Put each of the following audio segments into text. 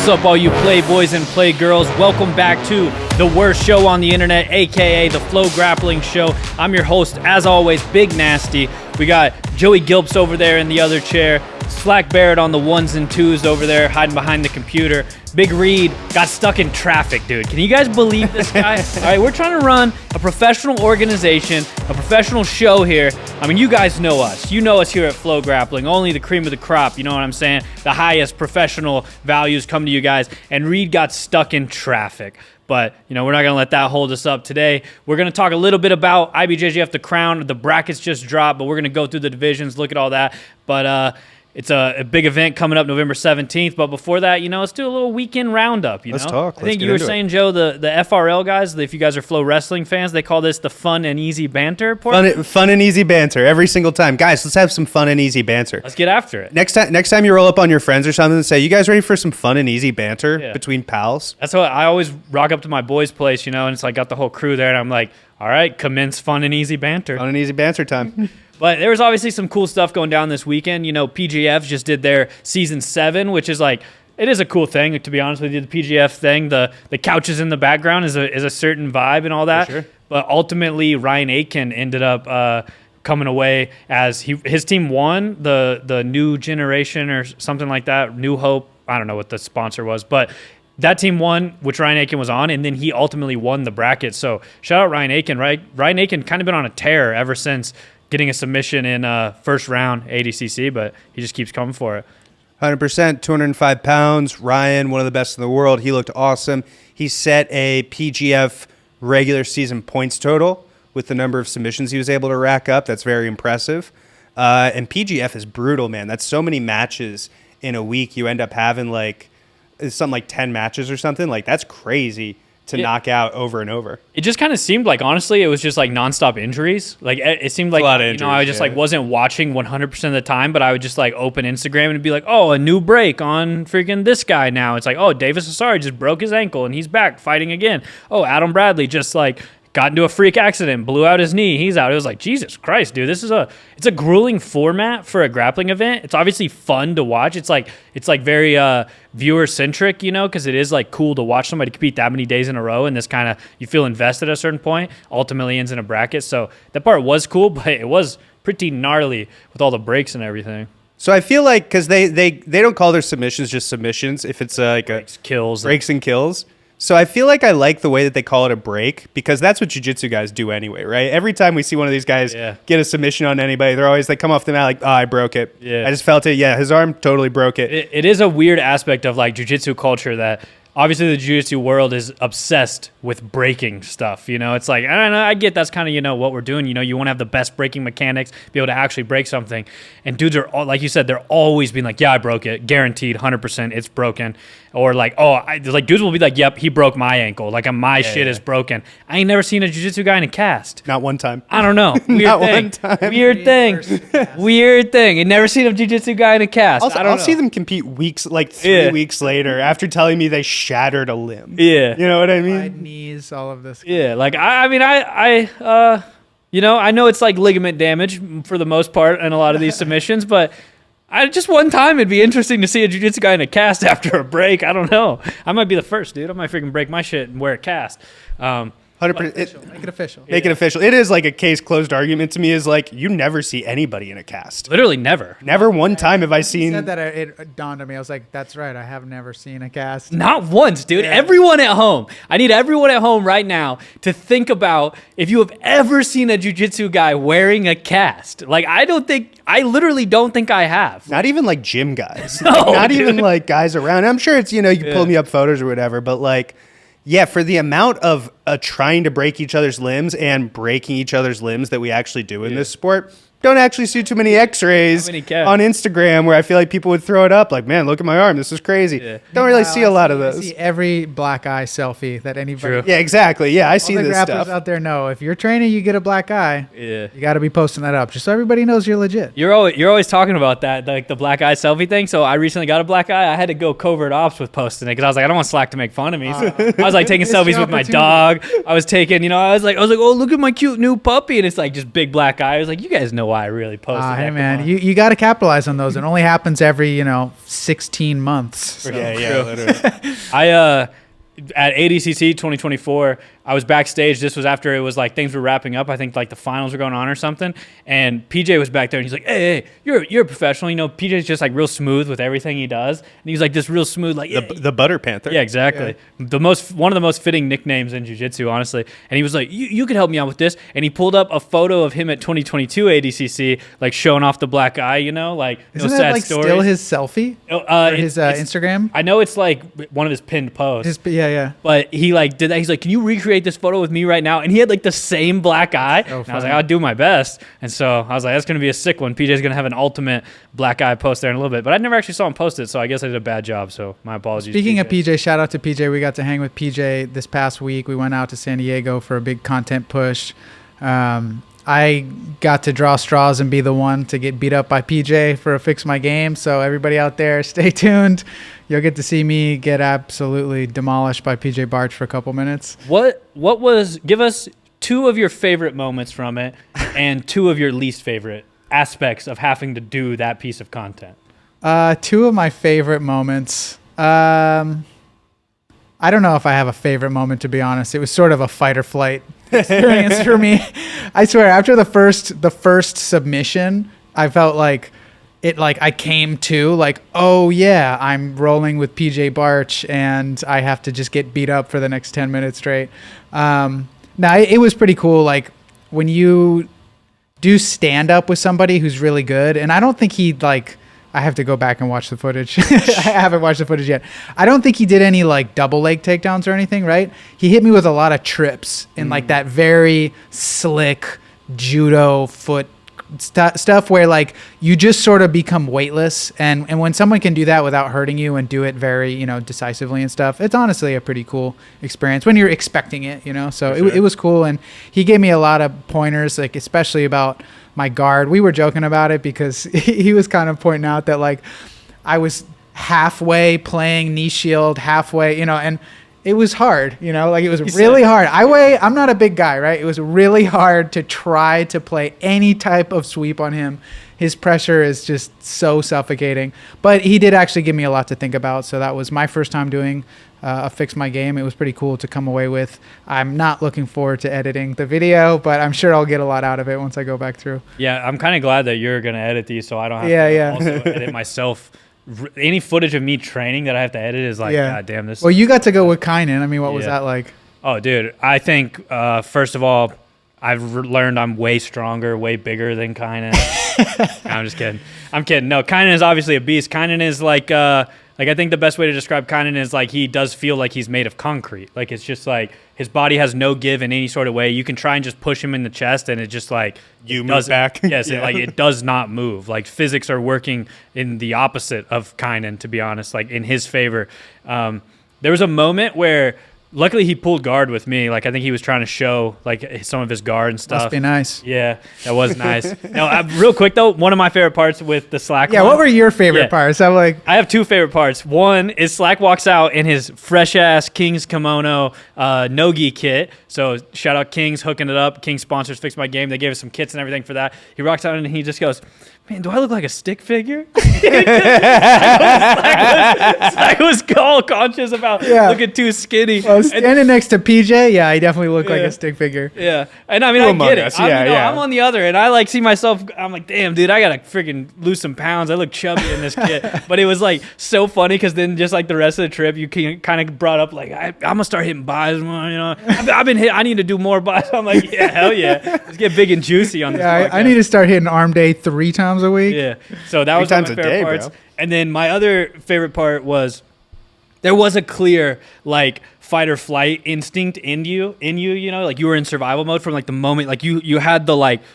What's up, all you playboys and playgirls? Welcome back to the worst show on the internet, aka the FloGrappling show. I'm your host, as always, Big Nasty. We got Joey Gilps over there in the other chair, Slack Barrett on the ones and twos over there, hiding behind the computer. Big Reed got stuck in traffic, dude. Can you guys believe this guy? All right, we're trying to run a professional organization, a professional show here. I mean, you guys know us. You know us here at FloGrappling. Only the cream of the crop, you know what I'm saying? The highest professional values come to you guys. And Reed got stuck in traffic. But, you know, we're not going to let that hold us up today. We're going to talk a little bit about IBJJF The Crown. The brackets just dropped, but we're going to go through the divisions, look at all that. But, it's a big event coming up November 17th, but before that, you know, let's do a little weekend roundup, you know? Let's talk. I think you were saying, Joe, the FRL guys, if you guys are Flo Wrestling fans, they call this the fun and easy banter portion. Fun and easy banter every single time. Guys, let's have some fun and easy banter. Let's get after it. Next time you roll up on your friends or something and say, you guys ready for some fun and easy banter between pals? That's what I always rock up to my boys' place, you know, and it's like got the whole crew there, and I'm like, all right, commence fun and easy banter. Fun and easy banter time. But there was obviously some cool stuff going down this weekend. You know, PGF just did their season 7, which is like, it is a cool thing, to be honest with you. The PGF thing, the couches in the background is a certain vibe and all that. For sure. But ultimately, Ryan Aitken ended up coming away as his team won the New Generation or something like that, New Hope. I don't know what the sponsor was, but that team won, which Ryan Aitken was on, and then he ultimately won the bracket. So shout out Ryan Aitken, right? Ryan Aitken kind of been on a tear ever since getting a submission in first round ADCC, but he just keeps coming for it. 100%, 205 pounds. Ryan, one of the best in the world. He looked awesome. He set a PGF regular season points total with the number of submissions he was able to rack up. That's very impressive. And PGF is brutal, man. That's so many matches in a week. You end up having something like 10 matches or something. Like, that's crazy to knock out over and over. It just kind of seemed like, honestly, it was just like nonstop injuries. Like, it seemed like, I just like wasn't watching 100% of the time, but I would just like open Instagram and be like, oh, a new break on freaking this guy now. It's like, oh, Davis Asari just broke his ankle and he's back fighting again. Oh, Adam Bradley just like got into a freak accident, blew out his knee. He's out. It was like, Jesus Christ, dude, it's a grueling format for a grappling event. It's obviously fun to watch. It's like very viewer centric, you know, because it is like cool to watch somebody compete that many days in a row, and this kind of, you feel invested at a certain point, ultimately ends in a bracket. So that part was cool, but it was pretty gnarly with all the breaks and everything. So I feel like, because they don't call their submissions just submissions, if it's like breaks and kills. So I feel like I like the way that they call it a break, because that's what jiu-jitsu guys do anyway, right? Every time we see one of these guys get a submission on anybody, they come off the mat like, oh, I broke it. Yeah. I just felt it. Yeah, his arm totally broke it. It is a weird aspect of like jiu-jitsu culture that obviously the jiu-jitsu world is obsessed with breaking stuff. You know, it's like, I don't know, I get that's kind of, you know, what we're doing. You know, you want to have the best breaking mechanics, be able to actually break something. And dudes are, like you said, they're always being like, yeah, I broke it. Guaranteed, 100%, it's broken. Or like, dudes will be like, yep, he broke my ankle. Like, my shit is broken. I ain't never seen a jiu-jitsu guy in a cast. Not one time. I don't know. Not one time. Weird thing. Weird thing. I never seen a jiu-jitsu guy in a cast. I'll see them compete weeks, like 3 weeks later, after telling me they shattered a limb. Yeah. You know what I mean? Wide knees, all of this. Yeah, like, I mean, you know, I know it's like ligament damage for the most part in a lot of these submissions, but just one time it'd be interesting to see a jiu-jitsu guy in a cast after a break. I don't know. I might be the first, dude. I might freaking break my shit and wear a cast. 100%. Make it official. Make it official. It is like a case closed argument to me, is like, you never see anybody in a cast. Literally never. Never one time have I seen. You said that, it dawned on me. I was like, that's right. I have never seen a cast. Not once, dude. Yeah. Everyone at home. I need everyone at home right now to think about if you have ever seen a jiu-jitsu guy wearing a cast. Like, I literally don't think I have. Not even like gym guys. No, not even like guys around. I'm sure it's, you know, you can pull me up photos or whatever, but like, yeah, for the amount of trying to break each other's limbs and breaking each other's limbs that we actually do in this sport, don't actually see too many x-rays on Instagram where I feel like people would throw it up like, man, look at my arm, this is crazy. Don't really see a lot of those. I see every black eye selfie that anybody. Yeah, exactly. Yeah, I see this stuff. All the grapplers out there know, if you're training, you get a black eye. Yeah, you got to be posting that up just so everybody knows you're legit. You're always talking about that, like the black eye selfie thing. So I recently got a black eye. I had to go covert ops with posting it because I was like, I don't want Slack to make fun of me. So I was like taking selfies with my dog. I was taking, I was like, oh, look at my cute new puppy, and it's like just big black eye. I was like, you guys know why I really posted that. Hey man, you got to capitalize on those. It only happens every 16 months. So. Yeah, literally. At ADCC 2024, I was backstage. This was after it was like things were wrapping up. I think like the finals were going on or something. And PJ was back there and he's like, hey, you're a professional. PJ's just like real smooth with everything he does. And he's like this real smooth, like the Butter Panther. Yeah, exactly. Yeah. One of the most fitting nicknames in jiu-jitsu, honestly. And he was like, you could help me out with this. And he pulled up a photo of him at 2022 ADCC, like showing off the black eye, like isn't no that sad like stories. still his selfie? Or his Instagram? I know it's like one of his pinned posts. Yeah. But he like did that. He's like, can you recreate this photo with me right now? And he had like the same black eye. And I was like, I'll do my best. And so I was like, that's going to be a sick one. PJ's going to have an ultimate black eye post there in a little bit. But I never actually saw him post it, so I guess I did a bad job. So my apologies. Speaking of PJ, shout out to PJ. We got to hang with PJ this past week. We went out to San Diego for a big content push. I got to draw straws and be the one to get beat up by PJ for a Fix My Game. So everybody out there, stay tuned. You'll get to see me get absolutely demolished by PJ Barch for a couple minutes. Give us 2 of your favorite moments from it and 2 of your least favorite aspects of having to do that piece of content. 2 of my favorite moments. I don't know if I have a favorite moment, to be honest. It was sort of a fight or flight experience for me. I swear, after the first submission, I felt like I came to like, oh yeah, I'm rolling with PJ Barch and I have to just get beat up for the next 10 minutes straight. Now it was pretty cool. Like when you do stand up with somebody who's really good, and I don't think I have to go back and watch the footage. I haven't watched the footage yet. I don't think he did any like double leg takedowns or anything, right? He hit me with a lot of trips in like that very slick judo foot stuff where like you just sort of become weightless. And when someone can do that without hurting you and do it very, decisively and stuff, it's honestly a pretty cool experience when you're expecting it, So it was cool. And he gave me a lot of pointers, like especially about my guard. We were joking about it because he was kind of pointing out that like I was halfway playing knee shield, halfway, and it was hard, like it was really hard. I'm not a big guy, right? It was really hard to try to play any type of sweep on him. His pressure is just so suffocating, but he did actually give me a lot to think about. So that was my first time doing a Fix My Game. It was pretty cool to come away with. I'm not looking forward to editing the video, but I'm sure I'll get a lot out of it once I go back through. Yeah, I'm kind of glad that you're going to edit these so I don't have to also edit myself. Any footage of me training that I have to edit is like, God damn this. Well, you got to go with Kynan. I mean, what was that like? Oh, dude. I think, first of all, I've learned I'm way stronger, way bigger than Kynan. I'm just kidding. I'm kidding. No, Kynan is obviously a beast. Kynan is like I think the best way to describe Kynan is like he does feel like he's made of concrete. Like it's just like his body has no give in any sort of way. You can try and just push him in the chest and it just like you move back. Yes, it does not move. Like physics are working in the opposite of Kynan, to be honest, like in his favor. There was a moment where luckily he pulled guard with me. Like I think he was trying to show like some of his guard and stuff. Must be nice. Yeah, that was nice. No, real quick though, one of my favorite parts with the Slack. Yeah, what were your favorite parts? I have 2 favorite parts. One is Slack walks out in his fresh ass King's kimono no-gi kit. So shout out King's hooking it up. King sponsors Fix My Game. They gave us some kits and everything for that. He rocks out and he just goes, man, do I look like a stick figure? Slack was all conscious about looking too skinny. Well, standing next to PJ, I definitely look like a stick figure. Yeah. And I mean, I get it. I'm on the other and I like see myself, I'm like, damn, dude, I got to freaking lose some pounds. I look chubby in this kit. But it was like so funny because then just like the rest of the trip, you kind of brought up like, I'm going to start hitting buys more, I've been hit. I need to do more buys. I'm like, yeah, hell yeah. Let's get big and juicy on this podcast. I need to start hitting arm day 3 times a week. Yeah. So that was one of my favorite parts. Bro. And then my other favorite part was there was a clear like fight or flight instinct in you, like you were in survival mode from like the moment like you had the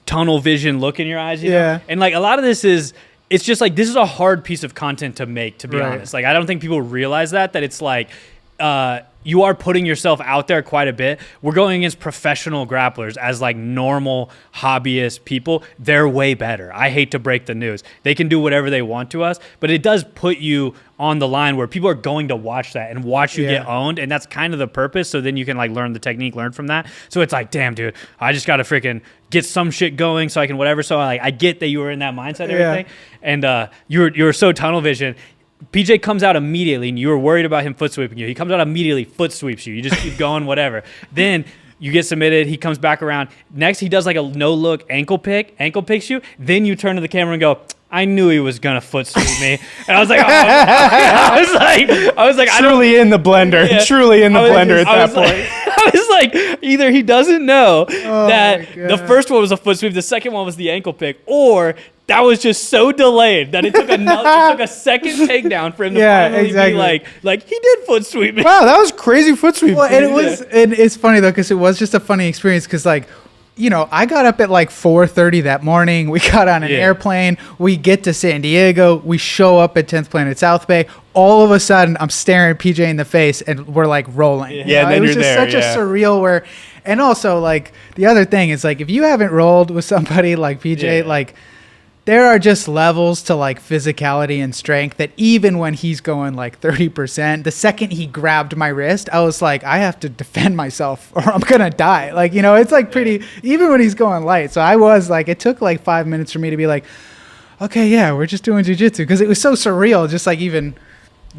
tunnel vision look in your eyes, you know? And like a lot of this it's just like this is a hard piece of content to make, to be honest. Like I don't think people realize that it's like you are putting yourself out there quite a bit. We're going against professional grapplers as like normal hobbyist people. They're way better. I hate to break the news. They can do whatever they want to us, but it does put you on the line where people are going to watch that and watch you get owned. And that's kind of the purpose. So then you can like learn the technique, learn from that. So it's like, damn, dude, I just got to freaking get some shit going so I can whatever. So I get that you were in that mindset and everything. And you were so tunnel vision. PJ comes out immediately, and you were worried about him foot sweeping you. He comes out immediately, foot sweeps you. You just keep going, whatever. Then you get submitted. He comes back around. Next, he does like a no-look ankle picks you. Then you turn to the camera and go, I knew he was gonna foot sweep me. And I was like, I was like, truly in the blender. Yeah. Truly in the blender at that point. I was like, either he doesn't know that the first one was a foot sweep, the second one was the ankle pick, or that was just so delayed that it took a second takedown for him to finally be like he did foot sweep me. Wow, that was crazy foot sweep. Well, and it's funny though, because it was just a funny experience. Because like, you know, I got up at like 4:30 that morning. We got on an airplane. We get to San Diego. We show up at 10th Planet South Bay. All of a sudden, I'm staring PJ in the face, and we're like rolling. Yeah, and then it was just such a surreal where. And also, like, the other thing is, like, if you haven't rolled with somebody like PJ, like, there are just levels to like physicality and strength that even when he's going like 30%, the second he grabbed my wrist, I was like, I have to defend myself or I'm going to die. Like, you know, it's like pretty, even when he's going light. So I was like, it took like 5 minutes for me to be like, okay, yeah, we're just doing jiu-jitsu. Because it was so surreal, just like even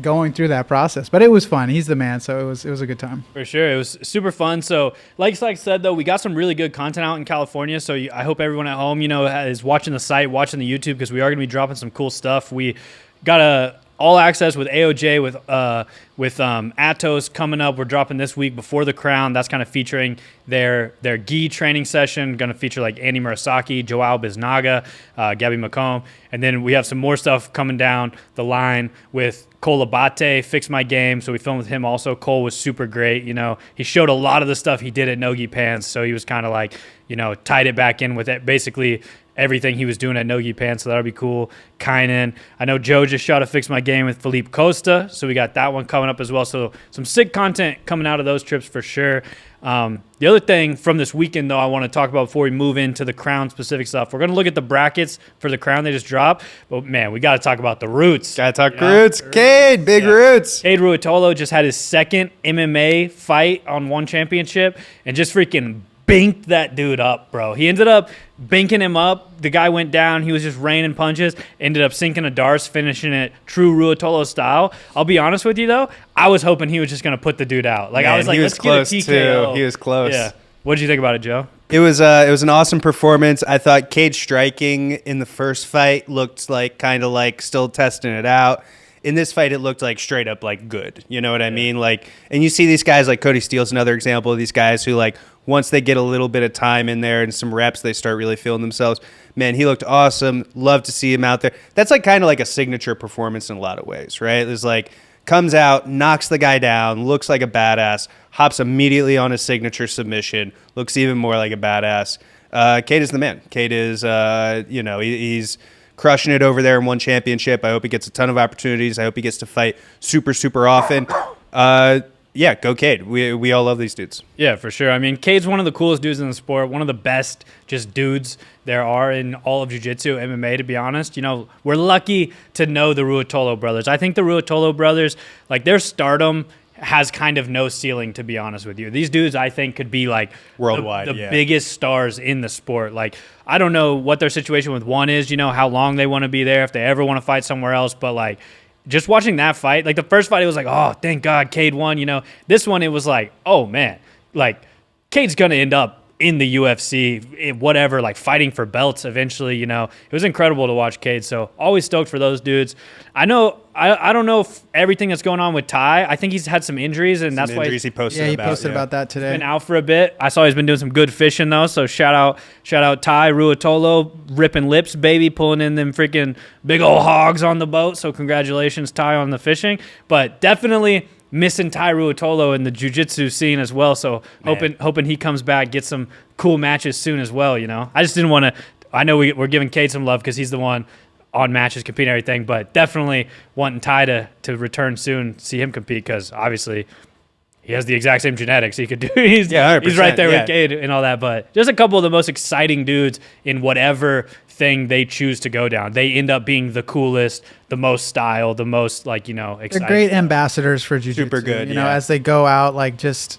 going through that process. But it was fun. He's the man. So it was a good time. For sure. It was super fun. So like I said, though, we got some really good content out in California. So I hope everyone at home, you know, is watching the site, watching the YouTube, because we are going to be dropping some cool stuff. We got all access with AOJ, with Atos coming up. We're dropping this week before the Crown. That's kind of featuring their gi training session. Going to feature like Andy Murasaki, Joao Biznaga, Gabby McComb. And then we have some more stuff coming down the line with Cole Abate, Fix My Game. So we filmed with him also. Cole was super great. You know, he showed a lot of the stuff he did at Nogi Pants. So he was kind of like, you know, tied it back in with it. Basically everything he was doing at Nogi Pants, so that'll be cool. Kynan. I know Joe just shot a Fix My Game with Felipe Costa, so we got that one coming up as well. So some sick content coming out of those trips for sure. The other thing from this weekend, though, I want to talk about before we move into the Crown specific stuff. We're going to look at the brackets for the Crown they just dropped, but man, we got to talk about the Roots. Got to talk Roots. Cade, big Roots. Cade Ruotolo just had his second MMA fight on one championship and just freaking banked that dude up, bro. He ended up banking him up. The guy went down. He was just raining punches. Ended up sinking a Darce, finishing it true Ruotolo style. I'll be honest with you, though. I was hoping he was just going to put the dude out. Like, man, I was like, let's get a TKO. He was close. Yeah. What did you think about it, Joe? It was an awesome performance. I thought Cade striking in the first fight looked like kind of like still testing it out. In this fight, it looked like straight up like good. You know what I mean? Like, and you see these guys like Cody Steele's another example of these guys who like once they get a little bit of time in there and some reps, they start really feeling themselves. Man, he looked awesome. Love to see him out there. That's like kind of like a signature performance in a lot of ways, right? It's like comes out, knocks the guy down, looks like a badass, hops immediately on a signature submission, looks even more like a badass. Cade is the man. Cade is, he's crushing it over there in one championship. I hope he gets a ton of opportunities. I hope he gets to fight super, super often. Yeah, go Cade. We all love these dudes. Yeah, for sure. I mean, Cade's one of the coolest dudes in the sport, one of the best just dudes there are in all of jiu-jitsu, MMA, to be honest. You know, we're lucky to know the Ruotolo brothers. I think the Ruotolo brothers, like their stardom has kind of no ceiling, to be honest with you. These dudes, I think, could be like worldwide, the biggest stars in the sport. Like, I don't know what their situation with one is, you know, how long they want to be there, if they ever want to fight somewhere else, but like, just watching that fight, like the first fight, it was like, oh, thank God Cade won, you know. This one, it was like, oh, man, like Cade's going to end up in the UFC, whatever, like fighting for belts eventually, you know. It was incredible to watch Cade, so always stoked for those dudes. I don't know if everything that's going on with Ty, I think he's had some injuries, and that's why he posted about that today. He's been out for a bit. I saw he's been doing some good fishing, though, so shout out Ty Ruotolo, ripping lips, baby, pulling in them freaking big old hogs on the boat, so congratulations, Ty, on the fishing. But definitely missing Ty Ruotolo in the jiu-jitsu scene as well, so hoping he comes back, gets some cool matches soon as well, you know. I just didn't want to – I know we're giving Cade some love because he's the one on matches, competing and everything, but definitely wanting Ty to return soon, see him compete, because obviously he has the exact same genetics. He could do. He's 100%, right there yeah. with Cade and all that. But just a couple of the most exciting dudes in whatever thing they choose to go down. They end up being the coolest, the most style, the most exciting. They're great ambassadors for jiu-jitsu. Super good, You know, as they go out, like just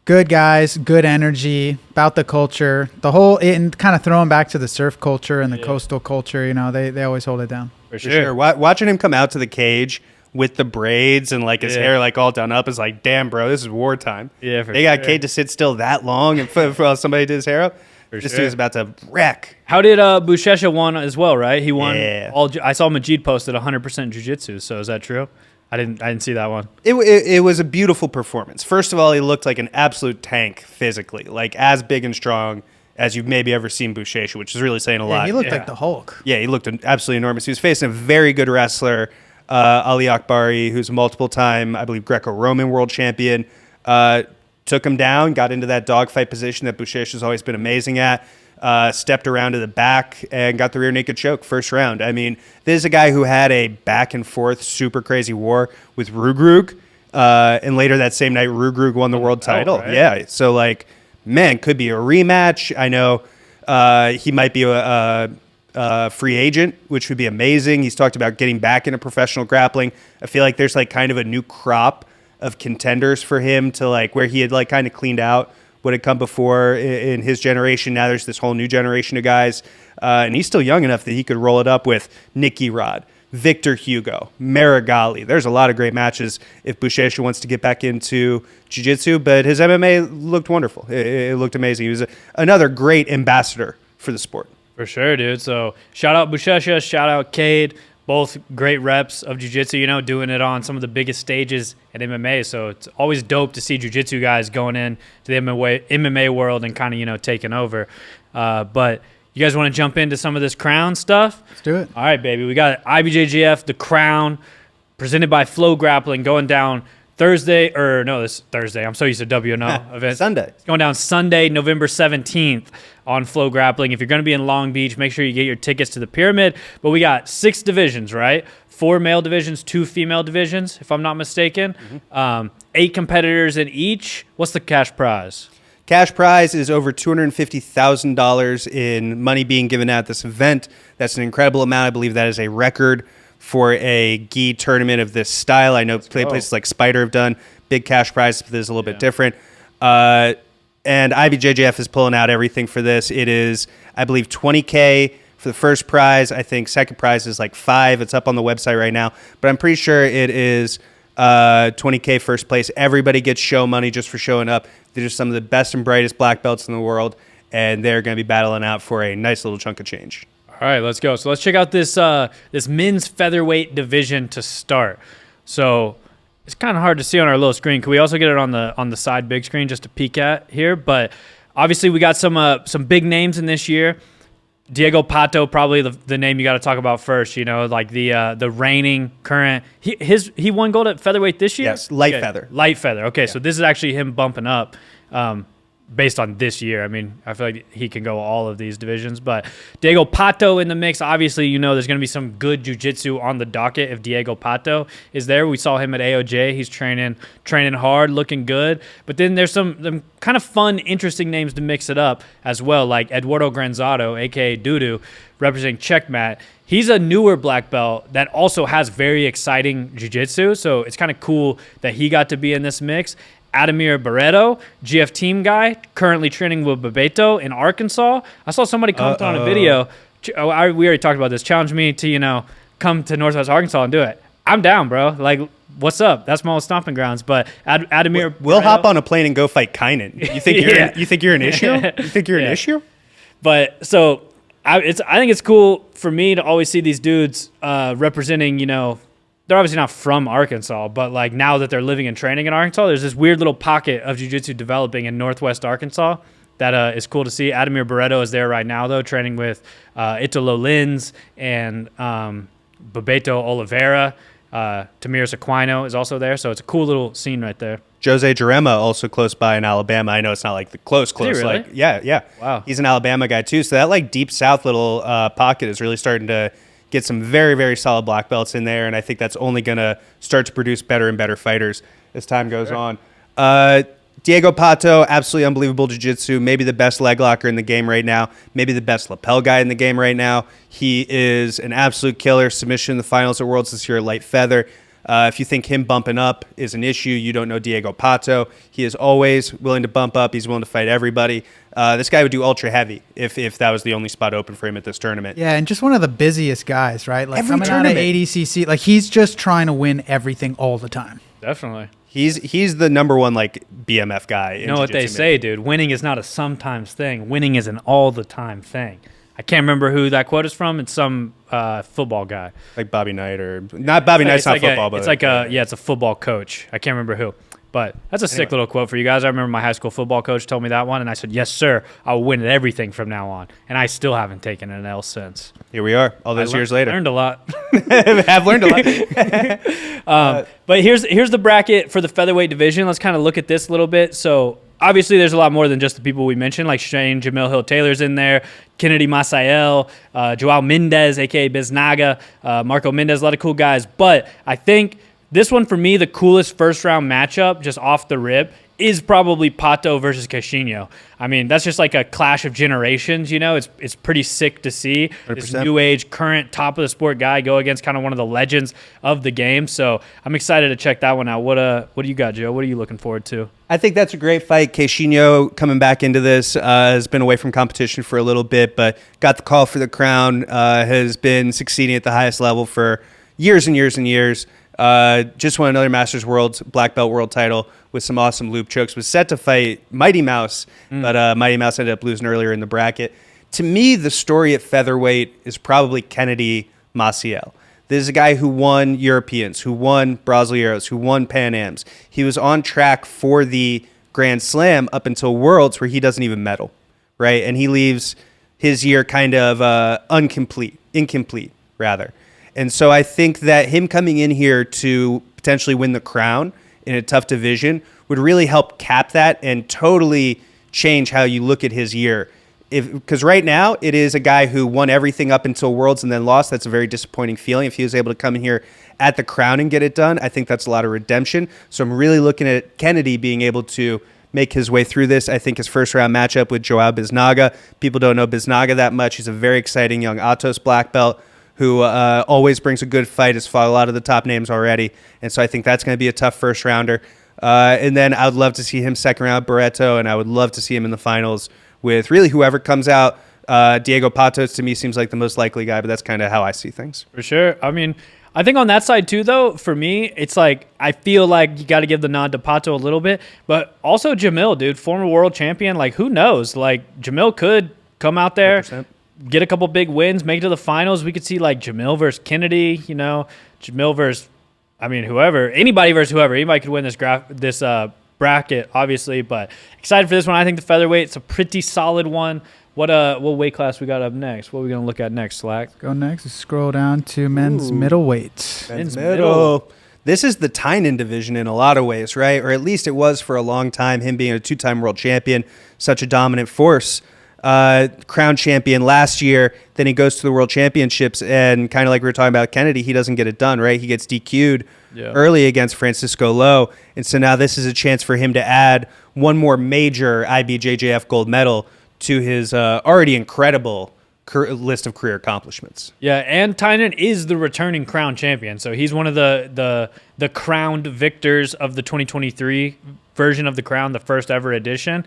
good guys, good energy, about the culture, and kind of throwing back to the surf culture and the coastal culture. You know, they always hold it down. For For sure. Watching him come out to the cage with the braids and like his hair like all done up is like, damn, bro, this is wartime. Yeah, for they got sure. Cade to sit still that long and for somebody did his hair up. This dude's about to wreck. How did Buchecha won as well, right? He won Yeah. I saw Majid posted 100% jiu-jitsu, so is that true? I didn't see that one. It was a beautiful performance. First of all, he looked like an absolute tank physically, like as big and strong as you've maybe ever seen Buchecha, which is really saying a lot. He looked like the Hulk. Yeah, he looked absolutely enormous. He was facing a very good wrestler, Ali Akbari, who's a multiple-time, I believe, Greco-Roman world champion. Took him down, got into that dogfight position that Buchecha's always been amazing at, stepped around to the back, and got the rear naked choke first round. I mean, this is a guy who had a back-and-forth super crazy war with Rugrug, and later that same night, Rugrug won the world title. Right? Yeah, so, like, man, could be a rematch. I know he might be a free agent, which would be amazing. He's talked about getting back into professional grappling. I feel like there's like kind of a new crop of contenders for him to like where he had like kind of cleaned out what had come before in his generation. Now there's this whole new generation of guys, and he's still young enough that he could roll it up with Nicky Rod, Victor Hugo, Marigali. There's a lot of great matches if Buchecha wants to get back into jiu-jitsu, but his MMA looked wonderful. It looked amazing. He was another great ambassador for the sport. For sure, dude. So shout out Buchecha, shout out Cade. Both great reps of jiu-jitsu, doing it on some of the biggest stages at MMA. So it's always dope to see jiu-jitsu guys going in to the MMA world and kind of, taking over. But you guys want to jump into some of this Crown stuff? Let's do it. All right, baby. We got IBJJF The Crown presented by FloGrappling going down Thursday. I'm so used to WNO event. Sunday. It's going down Sunday, November 17th on FloGrappling. If you're going to be in Long Beach, make sure you get your tickets to the Pyramid. But we got 6 divisions, right? 4 male divisions, 2 female divisions, if I'm not mistaken. 8 competitors in each. What's the cash prize? Cash prize is over $250,000 in money being given out at this event. That's an incredible amount. I believe that is a record for a gi tournament of this style. I know places like Spider have done big cash prizes, but this is a little bit different. And IBJJF is pulling out everything for this. It is, I believe, $20K for the first prize. I think second prize is like $5. It's up on the website right now. But I'm pretty sure it is $20K first place. Everybody gets show money just for showing up. These are some of the best and brightest black belts in the world, and they're going to be battling out for a nice little chunk of change. All right, let's go. So let's check out this this men's featherweight division to start. So it's kind of hard to see on our little screen. Can we also get it on the side big screen just to peek at here? But obviously we got some big names in this year. Diego Pato, probably the name you got to talk about first. Like the reigning current. He won gold at featherweight this year. Yes, feather. Light feather. Okay, so this is actually him bumping up. Based on this year. I mean, I feel like he can go all of these divisions. But Diego Pato in the mix. Obviously, there's going to be some good jiu-jitsu on the docket if Diego Pato is there. We saw him at AOJ. He's training hard, looking good. But then there's some kind of fun, interesting names to mix it up as well, like Eduardo Granzado, a.k.a. Dudu, representing Checkmat. He's a newer black belt that also has very exciting jiu-jitsu. So it's kind of cool that he got to be in this mix. Ademir Barreto, GF team guy, currently training with Bebeto in Arkansas. I saw somebody comment on a video. We already talked about this. Challenge me to, come to Northwest Arkansas and do it. I'm down, bro. Like, what's up? That's my old stomping grounds. But Ademir We'll Barreto, hop on a plane and go fight Kynan. You think you think you're an issue? You think you're an issue? But so I think it's cool for me to always see these dudes representing, they're obviously not from Arkansas, but like now that they're living and training in Arkansas, there's this weird little pocket of jiu-jitsu developing in Northwest Arkansas that is cool to see. Ademir Barreto is there right now, though, training with Italo Lins and Bebeto Oliveira. Tamiris Aquino is also there, so it's a cool little scene right there. Jose Jarema, also close by in Alabama. I know it's not like the close. Is he really? Like, yeah. Wow. He's an Alabama guy, too. So that like deep south little pocket is really starting to get some very, very solid black belts in there, and I think that's only going to start to produce better and better fighters as time goes on. Diego Pato, absolutely unbelievable jiu-jitsu, maybe the best leg locker in the game right now, maybe the best lapel guy in the game right now. He is an absolute killer. Submission in the finals at Worlds this year at light feather. If you think him bumping up is an issue, you don't know Diego Pato. He is always willing to bump up. He's willing to fight everybody. This guy would do ultra heavy if that was the only spot open for him at this tournament. Yeah, and just one of the busiest guys, right? Like Every coming tournament. out of ADCC, like he's just trying to win everything all the time. Definitely. He's the number one like BMF guy. You know what they say, dude? Winning is not a sometimes thing. Winning is an all the time thing. I can't remember who that quote is from. It's some football guy. Like Bobby Knight or not Bobby Knight's not like football, but it's like it's a football coach. I can't remember who. But that's a sick little quote for you guys. I remember my high school football coach told me that one, and I said, yes, sir, I will win at everything from now on. And I still haven't taken an L since. Here we are, all those years later. Learned a lot. Have learned a lot. But here's the bracket for the featherweight division. Let's kind of look at this a little bit. So obviously there's a lot more than just the people we mentioned, like Shane Jamil Hill-Taylor's in there, Kennedy Masael, Joao Mendez, a.k.a. Biznaga, Marco Mendez, a lot of cool guys. But I think this one, for me, the coolest first-round matchup, just off the rip, is probably Pato versus Caixinho. I mean, that's just like a clash of generations, you know? It's pretty sick to see 100%. this new age, current, top-of-the-sport guy go against kind of one of the legends of the game. So I'm excited to check that one out. What do you got, Joe? What are you looking forward to? I think that's a great fight. Caixinho coming back into this has been away from competition for a little bit, but got the call for the crown, has been succeeding at the highest level for years and years and years. Just won another Masters World Black Belt World title with some awesome loop chokes. Was set to fight Mighty Mouse, but Mighty Mouse ended up losing earlier in the bracket. To me, the story at featherweight is probably Kennedy Maciel. This is a guy who won Europeans, who won Brasileiros, who won Pan Ams. He was on track for the Grand Slam up until Worlds, where he doesn't even medal, right? And he leaves his year kind of incomplete, rather. And so I think that him coming in here to potentially win the crown in a tough division would really help cap that and totally change how you look at his year. Because right now it is a guy who won everything up until Worlds and then lost. That's a very disappointing feeling. If he was able to come in here at the crown and get it done, I think that's a lot of redemption. So I'm really looking at Kennedy being able to make his way through this. I think his first round matchup with Joao Biznaga, people don't know Biznaga that much. He's a very exciting young Atos black belt who always brings a good fight, has fought a lot of the top names already. And so I think that's going to be a tough first rounder. And then I would love to see him second round Barreto, and I would love to see him in the finals with really whoever comes out. Diego Pato, to me, seems like the most likely guy, but that's kind of how I see things. For sure. I mean, I think on that side too, though, for me, it's like I feel like you got to give the nod to Pato a little bit, but also Jamil, dude, former world champion. Like, who knows? Like, Jamil could come out there, 100%. Get a couple big wins, make it to the finals. We could see like Jamil versus Kennedy, you know, Jamil versus, I mean, whoever, anybody versus whoever. Anybody could win this bracket, obviously, but excited for this one. I think the featherweight's a pretty solid one. What weight class we got up next? What are we going to look at next, Slack? Go next. Scroll down to men's middleweight. Men's middle. This is the Tynan division in a lot of ways, right? Or at least it was for a long time, him being a two-time world champion, such a dominant force. Crown champion last year, then he goes to the world championships, and kind of like we were talking about Kennedy, he doesn't get it done, right? He gets DQ'd early against Francisco Lowe, and so now this is a chance for him to add one more major IBJJF gold medal to his already incredible list of career accomplishments. Yeah, and Tynan is the returning crown champion, so he's one of the crowned victors of the 2023 version of the crown, the first ever edition.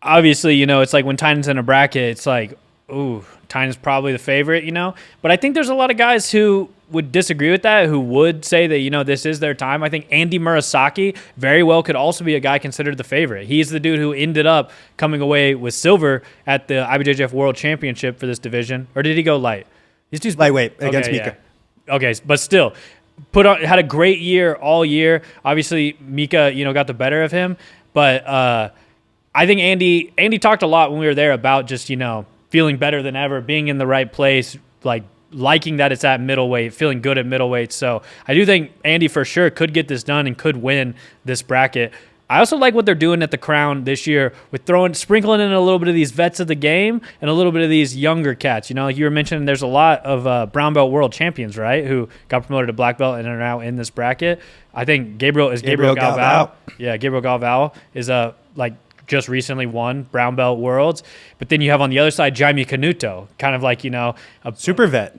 Obviously, you know, it's like when Tynan's in a bracket, it's like, ooh, Tynan's probably the favorite, you know? But I think there's a lot of guys who would disagree with that, who would say that, you know, this is their time. I think Andy Murasaki very well could also be a guy considered the favorite. He's the dude who ended up coming away with silver at the IBJJF World Championship for this division. Or did he go light? He's too lightweight against Mika. Yeah. Okay, but still, had a great year all year. Obviously, Mika, you know, got the better of him. But I think Andy talked a lot when we were there about just, you know, feeling better than ever, being in the right place, like liking that it's at middleweight, feeling good at middleweight. So I do think Andy for sure could get this done and could win this bracket. I also like what they're doing at the Crown this year with sprinkling in a little bit of these vets of the game and a little bit of these younger cats. You know, like you were mentioning, there's a lot of brown belt world champions, right, who got promoted to black belt and are now in this bracket. I think Gabriel Galvao. Yeah, Gabriel Galvao is just recently won brown belt worlds. But then you have on the other side Jaime Canuto, kind of like, you know, a super vet,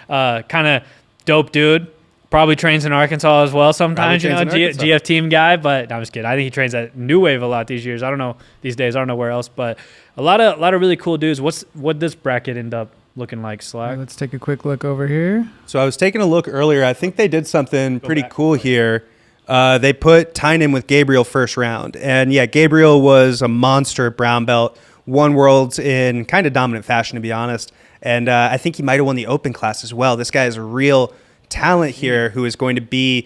kind of dope dude. Probably trains in Arkansas as well sometimes, you know, GF team guy. But no, I'm just kidding. I think he trains at New Wave a lot these years. I don't know these days. I don't know where else, but a lot of really cool dudes. What this bracket end up looking like, Slack? Let's take a quick look over here. So I was taking a look earlier. I think they did something pretty cool here. They put Tynan with Gabriel first round. And yeah, Gabriel was a monster at brown belt, won worlds in kind of dominant fashion, to be honest. And I think he might have won the open class as well. This guy is a real talent here who is going to be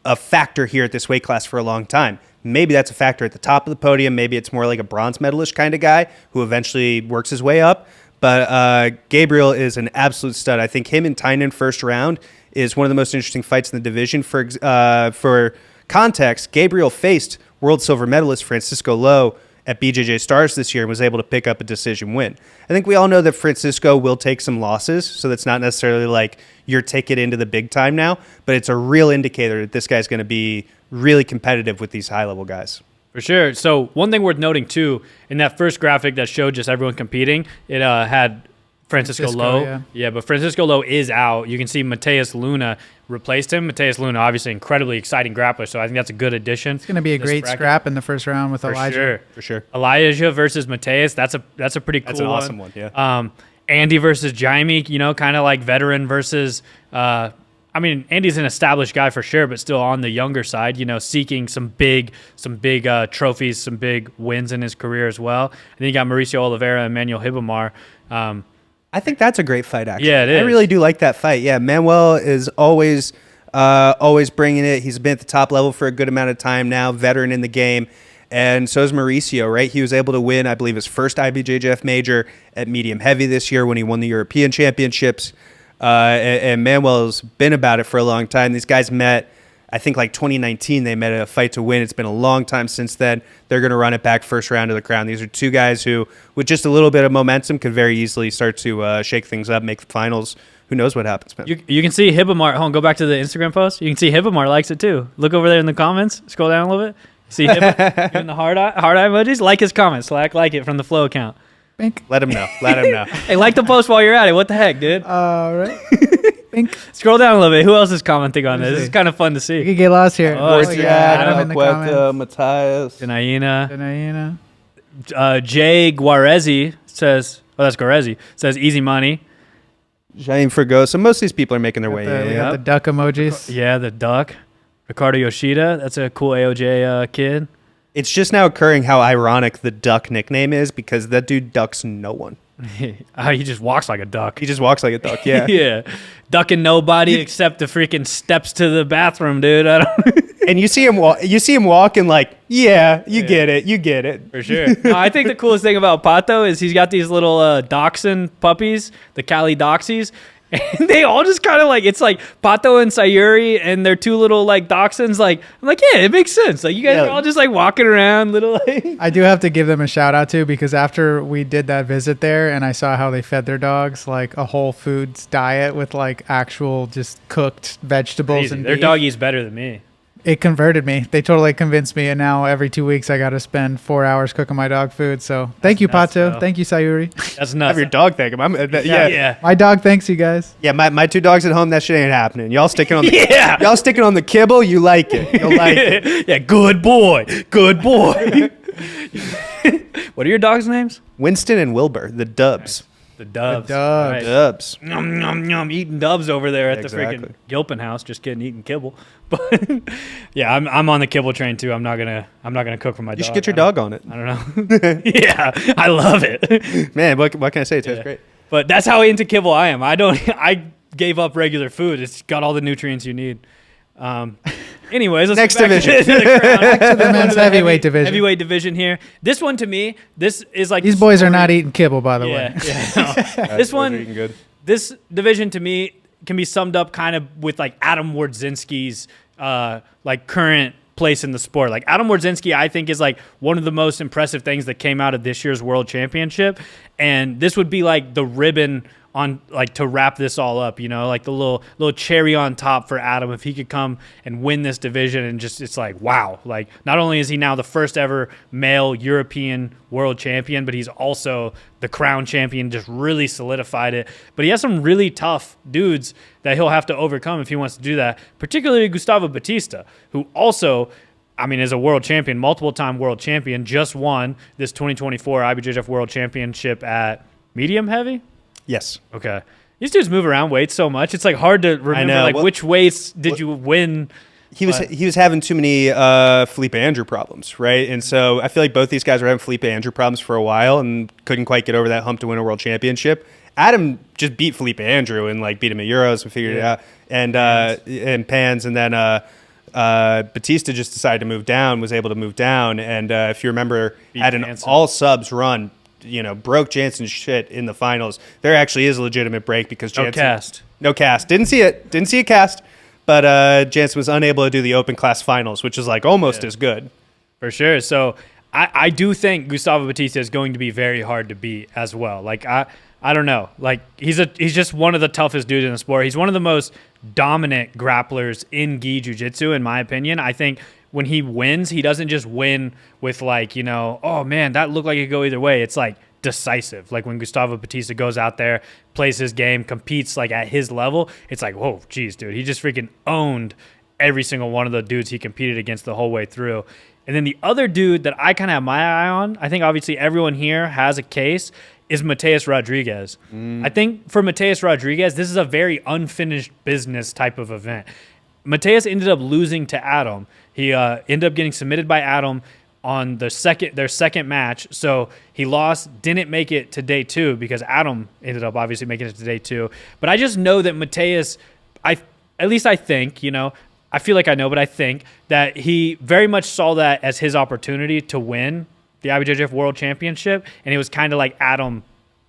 a factor here at this weight class for a long time. Maybe that's a factor at the top of the podium. Maybe it's more like a bronze medalist kind of guy who eventually works his way up. But Gabriel is an absolute stud. I think him and Tynan first round is one of the most interesting fights in the division. For context, Gabriel faced world silver medalist Francisco Lowe at BJJ Stars this year and was able to pick up a decision win. I think we all know that Francisco will take some losses, so that's not necessarily like your ticket into the big time now, but it's a real indicator that this guy's going to be really competitive with these high-level guys. For sure. So one thing worth noting, too, in that first graphic that showed just everyone competing, it had Francisco Lowe. Yeah, but Francisco Lowe is out. You can see Mateus Luna replaced him. Mateus Luna, obviously incredibly exciting grappler, so I think that's a good addition. It's going to be a great scrap in the first round with Elijah. For sure. Elijah versus Mateus, that's a pretty cool one. That's an awesome one, yeah. Andy versus Jaime, you know, kind of like veteran versus Andy's an established guy for sure, but still on the younger side, you know, seeking some big trophies, some big wins in his career as well. And then you got Mauricio Oliveira and Manuel Hibamar. I think that's a great fight, actually. Yeah, it is. I really do like that fight. Yeah, Manuel is always bringing it. He's been at the top level for a good amount of time now, veteran in the game. And so is Mauricio, right? He was able to win, I believe, his first IBJJF major at medium heavy this year when he won the European Championships. And Manuel's been about it for a long time. These guys met, I think, like 2019. They met at a fight to win. It's been a long time since then. They're going to run it back first round of the Crown. These are two guys who, with just a little bit of momentum, could very easily start to shake things up, make the finals. Who knows what happens, man? You can see Hibamar. Hold on, go back to the Instagram post. You can see Hibamar likes it too. Look over there in the comments. Scroll down a little bit. See Hibamar giving the heart eye emojis. Like his comments. Like it from the Flow account. Bink. Let him know. Let him know. Hey, like the post while you're at it. What the heck, dude? All right. Bink. Scroll down a little bit. Who else is commenting on this? This is kind of fun to see. You could get lost here. Oh, Adam in the comments. Matthias. Denaina. Jay Guarezi says, that's Guarezi, says easy money. Jaime Fregosa. Most of these people are making their way in. We got the duck emojis. Yeah, the duck. Ricardo Yoshida. That's a cool AOJ kid. It's just now occurring how ironic the duck nickname is because that dude ducks no one. He just walks like a duck. He just walks like a duck, yeah. Yeah. Ducking nobody except the freaking steps to the bathroom, dude. And you see him walking like, yeah, you get it. For sure. No, I think the coolest thing about Pato is he's got these little dachshund puppies, the Cali Doxies. And they all just kind of like, it's like Pato and Sayuri and their two little like dachshunds. Like, I'm like, yeah, it makes sense. Like, you guys are all just like walking around little like. I do have to give them a shout out too, because after we did that visit there and I saw how they fed their dogs like a whole foods diet with like actual just cooked vegetables. Crazy. And their beef, dog eats better than me. It converted me. They totally convinced me. And now every 2 weeks I got to spend 4 hours cooking my dog food. So thank you, nuts, Pato. bro. Thank you, Sayuri. That's nuts. Have your dog thank him. Yeah. My dog thanks you guys. Yeah, my two dogs at home, that shit ain't happening. Y'all sticking on the Y'all sticking on the kibble, you like it. You'll like it. Yeah, good boy. Good boy. What are your dogs' names? Winston and Wilbur, the Dubs. The Dubs. Dubs. Right. Dubs. Nom, nom, nom, eating Dubs over there at Exactly. the freaking Gilpin house. Just kidding, eating kibble. But yeah, I'm on the kibble train too. I'm not gonna cook for my dog. You should get your dog on it. I don't know. Yeah, I love it. Man, what can I say? It tastes great. But that's how into kibble I am. I gave up regular food. It's got all the nutrients you need. Anyways, let's Next get back division. to the Crown. Back to the men's heavyweight division. Heavyweight division here. This one to me, this is like These boys are not eating kibble, by the way. Yeah, this one, this division to me can be summed up kind of with like Adam Wardzinski's like current place in the sport. Like Adam Wardzinski, I think is like one of the most impressive things that came out of this year's World Championship. And this would be like the ribbon on like to wrap this all up, you know, like the little cherry on top for Adam if he could come and win this division. And just it's like, wow, like not only is he now the first ever male European world champion, but he's also the Crown champion, just really solidified it. But he has some really tough dudes that he'll have to overcome if he wants to do that, particularly Gustavo Batista, who also, I mean, is a world champion, multiple-time world champion, just won this 2024 IBJJF World Championship at medium heavy. Yes. Okay. These dudes move around weights so much. It's like hard to remember like which weights did you win. He was having too many Felipe Andrew problems, right? And so I feel like both these guys were having Felipe Andrew problems for a while and couldn't quite get over that hump to win a world championship. Adam just beat Felipe Andrew and like beat him at Euros and figured it out, and Pans, and then Batista just decided to move down, was able to move down, and if you remember, had an all subs run. You know, broke Jansen's shit in the finals. There actually is a legitimate break because Jansen... No cast. Didn't see a cast, but Jansen was unable to do the open class finals, which is like almost as good. For sure. So I do think Gustavo Batista is going to be very hard to beat as well. Like, I don't know. Like, he's just one of the toughest dudes in the sport. He's one of the most dominant grapplers in gi jiu-jitsu, in my opinion. I think when he wins, he doesn't just win with like, you know, oh man, that looked like it could go either way. It's like decisive. Like when Gustavo Batista goes out there, plays his game, competes like at his level, it's like, whoa, geez, dude, he just freaking owned every single one of the dudes he competed against the whole way through. And then the other dude that I kind of have my eye on, I think obviously everyone here has a case, is Mateus Rodriguez. I think for Mateus Rodriguez, this is a very unfinished business type of event. Mateus ended up losing to Adam. He ended up getting submitted by Adam on their second match. So he lost, didn't make it to day 2 because Adam ended up obviously making it to day 2. But I just know that Mateus, at least I think, you know, I feel like I know, but I think that he very much saw that as his opportunity to win the IBJJF World Championship. And it was kind of like Adam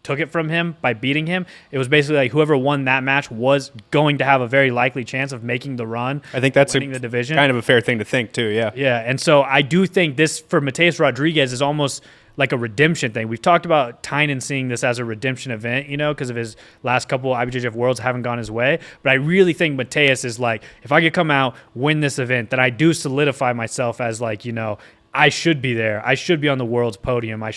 took it from him by beating him. It was basically like whoever won that match was going to have a very likely chance of making the run. I think that's winning the division. Kind of a fair thing to think too. Yeah. Yeah. And so I do think this for Mateus Rodriguez is almost like a redemption thing. We've talked about Tynan seeing this as a redemption event, you know, because of his last couple IBJJF Worlds haven't gone his way. But I really think Mateus is like, if I could come out, win this event, then I do solidify myself as like, you know, I should be there. I should be on the world's podium. I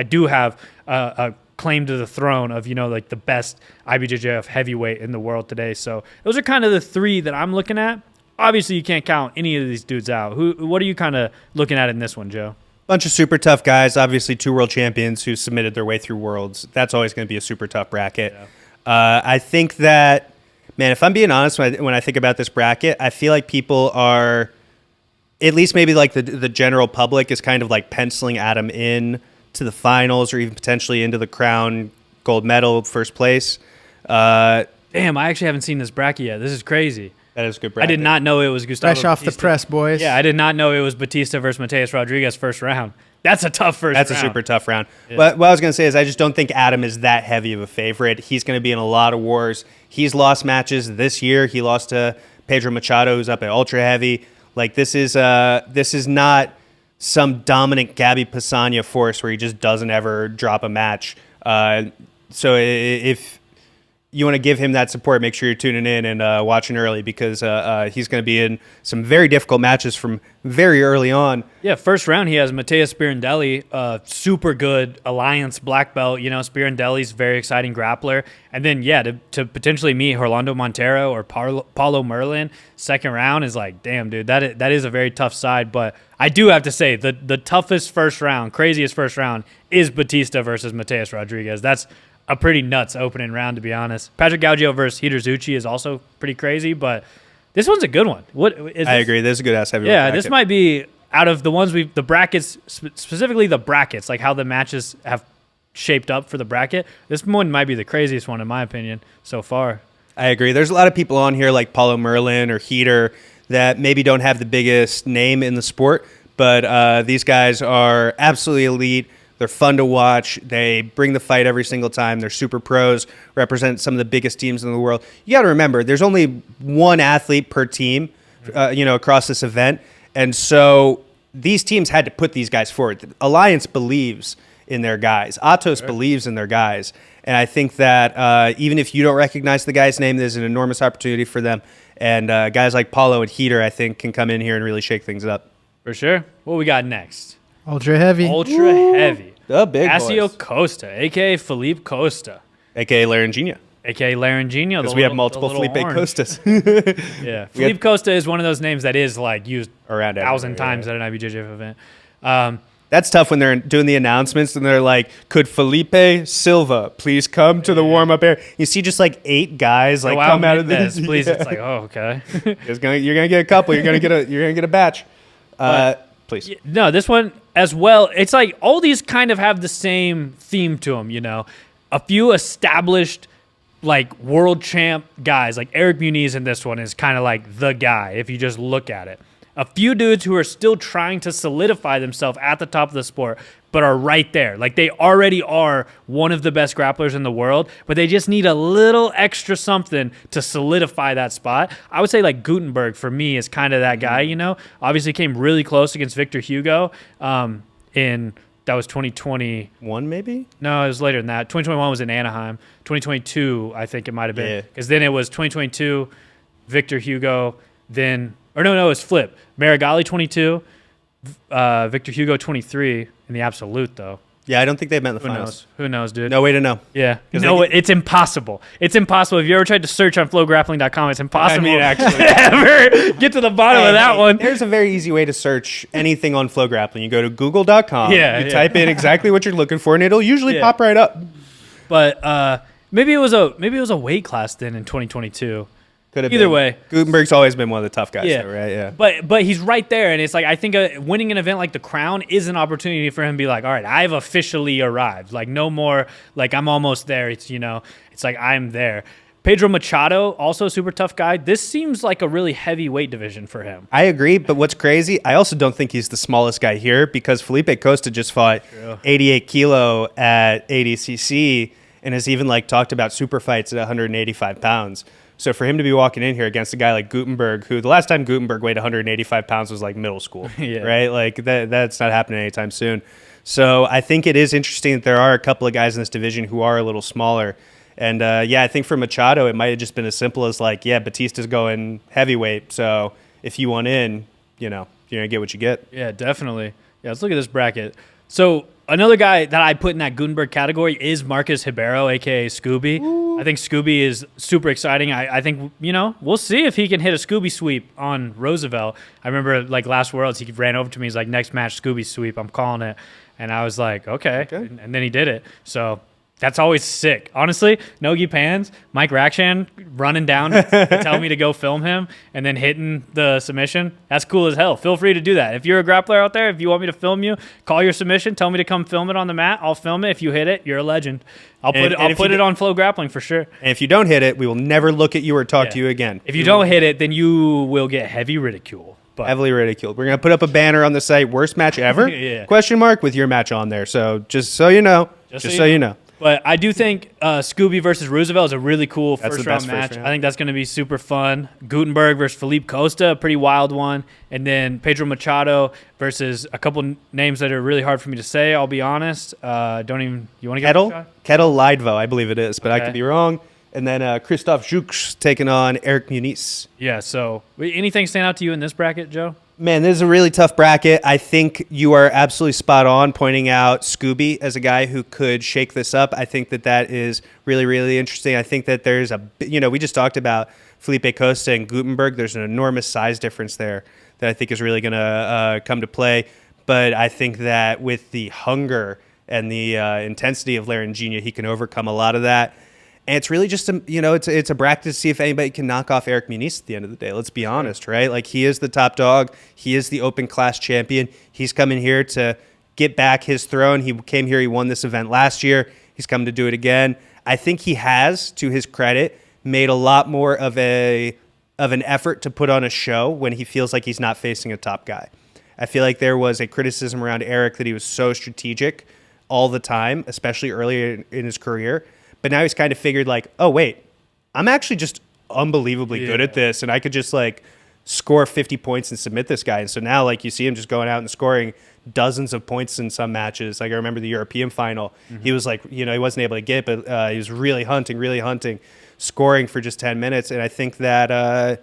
do have a claim to the throne of, you know, like the best IBJJF heavyweight in the world today. So those are kind of the 3 that I'm looking at. Obviously, you can't count any of these dudes out. What are you kind of looking at in this one, Joe? Bunch of super tough guys. Obviously, 2 world champions who submitted their way through worlds. That's always going to be a super tough bracket. Yeah. I think that, man, if I'm being honest, when I think about this bracket, I feel like people are, at least maybe like the general public is kind of like penciling Adam in to the finals or even potentially into the Crown gold medal first place. Damn, I actually haven't seen this bracket yet. This is crazy. That is a good bracket. I did not know it was Gustavo Fresh off Batista. the press, boys. Yeah, I did not know it was Batista versus Mateus Rodriguez first round. That's a tough first round. That's a super tough round. Yeah. But what I was going to say is I just don't think Adam is that heavy of a favorite. He's going to be in a lot of wars. He's lost matches this year. He lost to Pedro Machado, who's up at ultra heavy. Like this is not some dominant Gabby Pisania force where he just doesn't ever drop a match. So if you want to give him that support, make sure you're tuning in and watching early because he's going to be in some very difficult matches from very early on. Yeah, first round he has Matteo Spirandelli, super good Alliance black belt. You know, Spirandelli's very exciting grappler. And then, yeah, to potentially meet Orlando Montero or Paulo Merlin second round is like, damn, dude, that is a very tough side. But I do have to say the toughest first round, craziest first round is Batista versus Mateus Rodriguez. That's a pretty nuts opening round, to be honest. Patrick Gaudio versus Hidor Zucchi is also pretty crazy, but this one's a good one. I agree. This is a good ass heavyweight. Yeah, bracket. This might be out of the ones the brackets, specifically the brackets, like how the matches have shaped up for the bracket. This one might be the craziest one in my opinion so far. I agree. There's a lot of people on here like Paulo Merlin or Hidor that maybe don't have the biggest name in the sport, but these guys are absolutely elite. They're fun to watch. They bring the fight every single time. They're super pros, represent some of the biggest teams in the world. You got to remember, there's only one athlete per team, across this event. And so these teams had to put these guys forward. The Alliance believes in their guys. Atos believes in their guys. And I think that even if you don't recognize the guy's name, there's an enormous opportunity for them. And guys like Paulo and Heater, I think, can come in here and really shake things up. For sure. What we got next? Ultra heavy. Ultra heavy. The big Casio boys. Costa, a.k.a. Felipe Costa. A.k.a. Laryngenia. A.k.a. Laryngenia. Because we have multiple Felipe Costas. Yeah. Felipe Costa is one of those names that is like used around 1,000 times at an IBJJF event. That's tough when they're doing the announcements and they're like, could Felipe Silva please come to the warm-up area? You see just like 8 guys like come out of this. Please. It's like, oh, okay. You're gonna get a couple. You're gonna get a batch. Please. No, this one as well. It's like all these kind of have the same theme to them, you know. A few established like world champ guys, like Eric Muniz in this one is kind of like the guy if you just look at it. A few dudes who are still trying to solidify themselves at the top of the sport, but are right there. Like they already are one of the best grapplers in the world, but they just need a little extra something to solidify that spot. I would say like Gutenberg for me is kind of that guy, you know. Obviously came really close against Victor Hugo that was 2021 maybe? No, it was later than that. 2021 was in Anaheim. 2022, I think it might have been. Because then it was 2022, Victor Hugo, then... Or no, it was flip. Marigali 22, Victor Hugo 23 in the absolute, though. Yeah, I don't think they met in the finals. Who knows, dude? No way to know. Yeah. No, it's impossible. It's impossible. If you ever tried to search on FloGrappling.com, it's impossible actually. to ever get to the bottom of that one. There's a very easy way to search anything on FloGrappling. You go to google.com, you type in exactly what you're looking for, and it'll usually pop right up. But maybe it was a weight class then in 2022. Could have Either been. way. Gutenberg's always been one of the tough guys, though, right? Yeah. But he's right there, and it's like I think winning an event like the Crown is an opportunity for him to be like, all right, I've officially arrived. Like no more like I'm almost there. It's it's like I'm there. Pedro Machado, also a super tough guy. This seems like a really heavy weight division for him. I agree, but what's crazy, I also don't think he's the smallest guy here because Felipe Costa just fought 88 kilo at ADCC and has even like talked about super fights at 185 pounds. So for him to be walking in here against a guy like Gutenberg, who the last time Gutenberg weighed 185 pounds was like middle school, right? Like that's not happening anytime soon. So I think it is interesting that there are a couple of guys in this division who are a little smaller. And I think for Machado, it might have just been as simple as like, Batista's going heavyweight. So if you want in, you're going to get what you get. Yeah, definitely. Yeah, let's look at this bracket. So another guy that I put in that Gutenberg category is Marcus Ribeiro, a.k.a. Scooby. Ooh. I think Scooby is super exciting. I think, we'll see if he can hit a Scooby sweep on Roosevelt. I remember, like, last Worlds, he ran over to me. He's like, next match, Scooby sweep. I'm calling it. And I was like, okay. And then he did it. So that's always sick. Honestly, Nogi Pans, Mike Rakshan running down to tell me to go film him and then hitting the submission. That's cool as hell. Feel free to do that. If you're a grappler out there, if you want me to film you, call your submission, tell me to come film it on the mat. I'll film it. If you hit it, you're a legend. I'll put it on FloGrappling for sure. And if you don't hit it, we will never look at you or talk to you again. If you don't hit it, then you will get heavy ridicule. Heavily ridiculed. We're going to put up a banner on the site, worst match ever, question mark, with your match on there. So just so you know. Just so you know. But I do think Scooby versus Roosevelt is a really cool first-round match. I think that's going to be super fun. Gutenberg versus Felipe Costa, a pretty wild one. And then Pedro Machado versus a couple names that are really hard for me to say, I'll be honest. You want to get a shot? Kettle Lidvo, I believe it is, but I could be wrong. And then Christophe Joux taking on Eric Muniz. Yeah, so anything stand out to you in this bracket, Joe? Man, this is a really tough bracket. I think you are absolutely spot on pointing out Scooby as a guy who could shake this up. I think that is really, really interesting. I think that there's we just talked about Felipe Costa and Gutenberg. There's an enormous size difference there that I think is really going to come to play. But I think that with the hunger and the intensity of Laryngenia, he can overcome a lot of that. And it's really just it's a bracket to see if anybody can knock off Eric Muniz at the end of the day. Let's be honest, right? Like he is the top dog. He is the open class champion. He's coming here to get back his throne. He came here. He won this event last year. He's come to do it again. I think he has, to his credit, made a lot more of an effort to put on a show when he feels like he's not facing a top guy. I feel like there was a criticism around Eric that he was so strategic all the time, especially earlier in his career. But now he's kind of figured like, oh, wait, I'm actually just unbelievably good at this. And I could just like score 50 points and submit this guy. And so now, like, you see him just going out and scoring dozens of points in some matches. Like, I remember the European final. He was like, he wasn't able to get, but he was really hunting, scoring for just 10 minutes. And I think that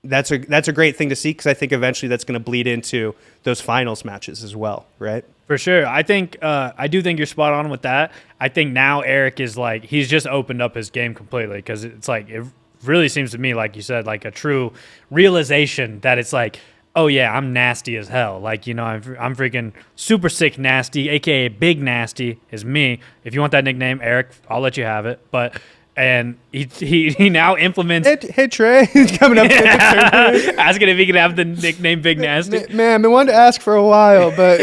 that's a great thing to see, because I think eventually that's going to bleed into those finals matches as well, right? For sure. I think I do think you're spot on with that. I think now Eric is like, he's just opened up his game completely, because it's like, it really seems to me, like you said, like a true realization that it's like, oh yeah, I'm nasty as hell. Like, I'm freaking super sick nasty, aka Big Nasty is me. If you want that nickname, Eric, I'll let you have it. And he now implements. Hey Trey, he's coming up. Asking if he can have the nickname Big Nasty. Man, I've been wanting to ask for a while, but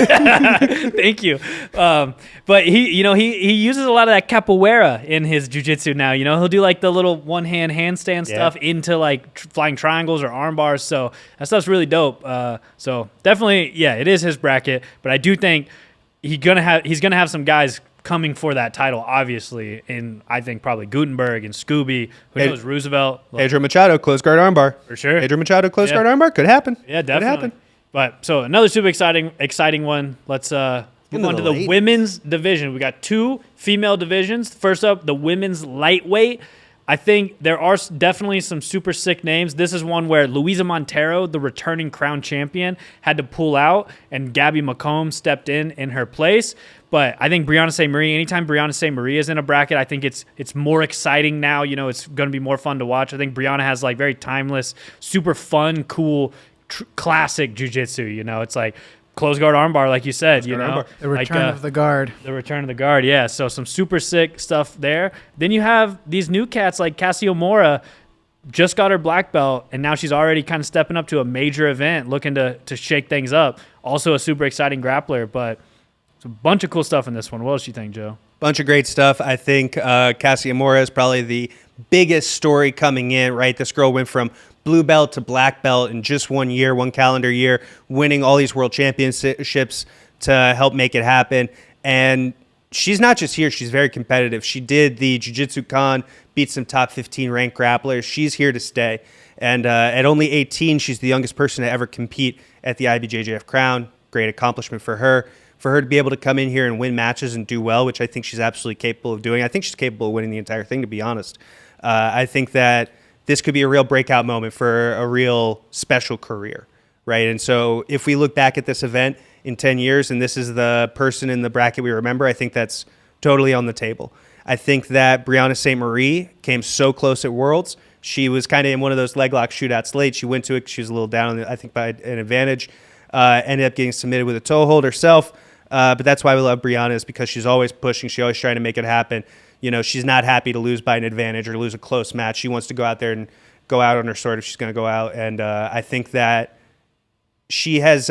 thank you. But he uses a lot of that capoeira in his jiu-jitsu now. He'll do like the little one-hand handstand stuff into like flying triangles or arm bars. So that stuff's really dope. So definitely, yeah, it is his bracket. But I do think he's gonna have some guys coming for that title, obviously, in I think probably Gutenberg and Scooby, who knows, Roosevelt. Pedro Machado, close guard armbar. For sure. Pedro Machado, close guard armbar. Could happen. Yeah, definitely. But so another super exciting one. Let's move on to the ladies. Women's division. We got 2 female divisions. First up, the women's lightweight. I think there are definitely some super sick names. This is one where Luisa Montero, the returning crown champion, had to pull out, and Gabby McComb stepped in her place. But I think Brianna St. Marie, anytime Brianna St. Marie is in a bracket, I think it's more exciting now. It's going to be more fun to watch. I think Brianna has like very timeless, super fun, cool, classic jiu-jitsu. It's like close guard armbar, like you said. The return of the guard. The return of the guard, yeah. So some super sick stuff there. Then you have these new cats like Cassie Mora, just got her black belt, and now she's already kind of stepping up to a major event, looking to shake things up. Also a super exciting grappler, but it's a bunch of cool stuff in this one. What else do you think, Joe? Bunch of great stuff. I think Cassie Mora is probably the biggest story coming in, right? This girl went from blue belt to black belt in just 1 year, 1 calendar year, winning all these world championships to help make it happen. And she's not just here, she's very competitive. She did the Jiu-Jitsu Con, beat some top 15 ranked grapplers. She's here to stay. And at only 18, she's the youngest person to ever compete at the IBJJF Crown. Great accomplishment for her. For her to be able to come in here and win matches and do well, which I think she's absolutely capable of doing. I think she's capable of winning the entire thing, to be honest. I think that this could be a real breakout moment for a real special career, right? And so if we look back at this event in 10 years and this is the person in the bracket we remember, I think that's totally on the table. I think that Brianna St. Marie came so close at Worlds. She was kind of in one of those leg lock shootouts late. She went to it. She was a little down, I think, by an advantage. Ended up getting submitted with a toe hold herself. But that's why we love Brianna, is because she's always pushing. She's always trying to make it happen. She's not happy to lose by an advantage or lose a close match. She wants to go out there and go out on her sword if she's going to go out. And I think that she has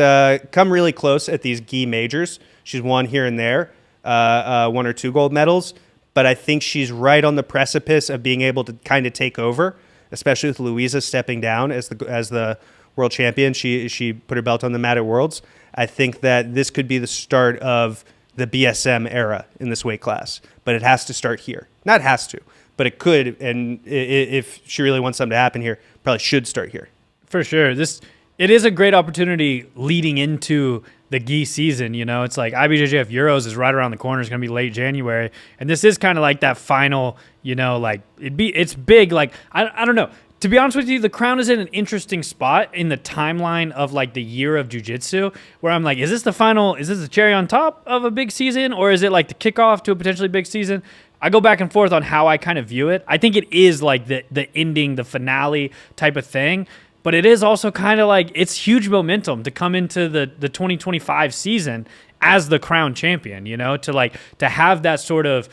come really close at these gi majors. She's won here and there, 1 or 2 gold medals. But I think she's right on the precipice of being able to kind of take over, especially with Luisa stepping down as the world champion. She put her belt on the mat at Worlds. I think that this could be the start of the BSM era in this weight class, but it has to start here. Not has to, but it could. And if she really wants something to happen here, probably should start here. For sure. It is a great opportunity leading into the gi season. It's like IBJJF Euros is right around the corner. It's going to be late January. And this is kind of like that final, like it's big. Like, I don't know. To be honest with you, the Crown is in an interesting spot in the timeline of like the year of jiu-jitsu, where I'm like, is this the cherry on top of a big season, or is it like the kickoff to a potentially big season? I go back and forth on how I kind of view it. I think it is like the ending, the finale type of thing, but it is also kind of like it's huge momentum to come into the 2025 season as the Crown champion, to have that sort of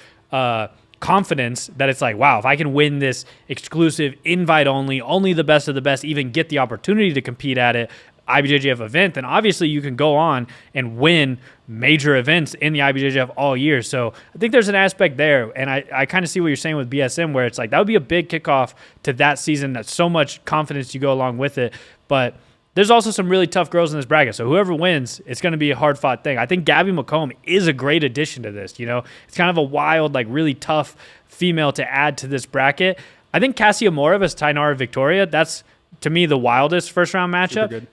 confidence that it's like, wow, if I can win this exclusive invite only the best of the best even get the opportunity to compete at it, IBJJF event, then obviously you can go on and win major events in the IBJJF all year. So I think there's an aspect there, and I kind of see what you're saying with BSM, where it's like that would be a big kickoff to that season. That's so much confidence you go along with it. But there's also some really tough girls in this bracket. So whoever wins, it's going to be a hard-fought thing. I think Gabby McComb is a great addition to this. It's kind of a wild, like really tough female to add to this bracket. I think Cassia Morov as Tainara Victoria, that's to me, the wildest first round matchup. good.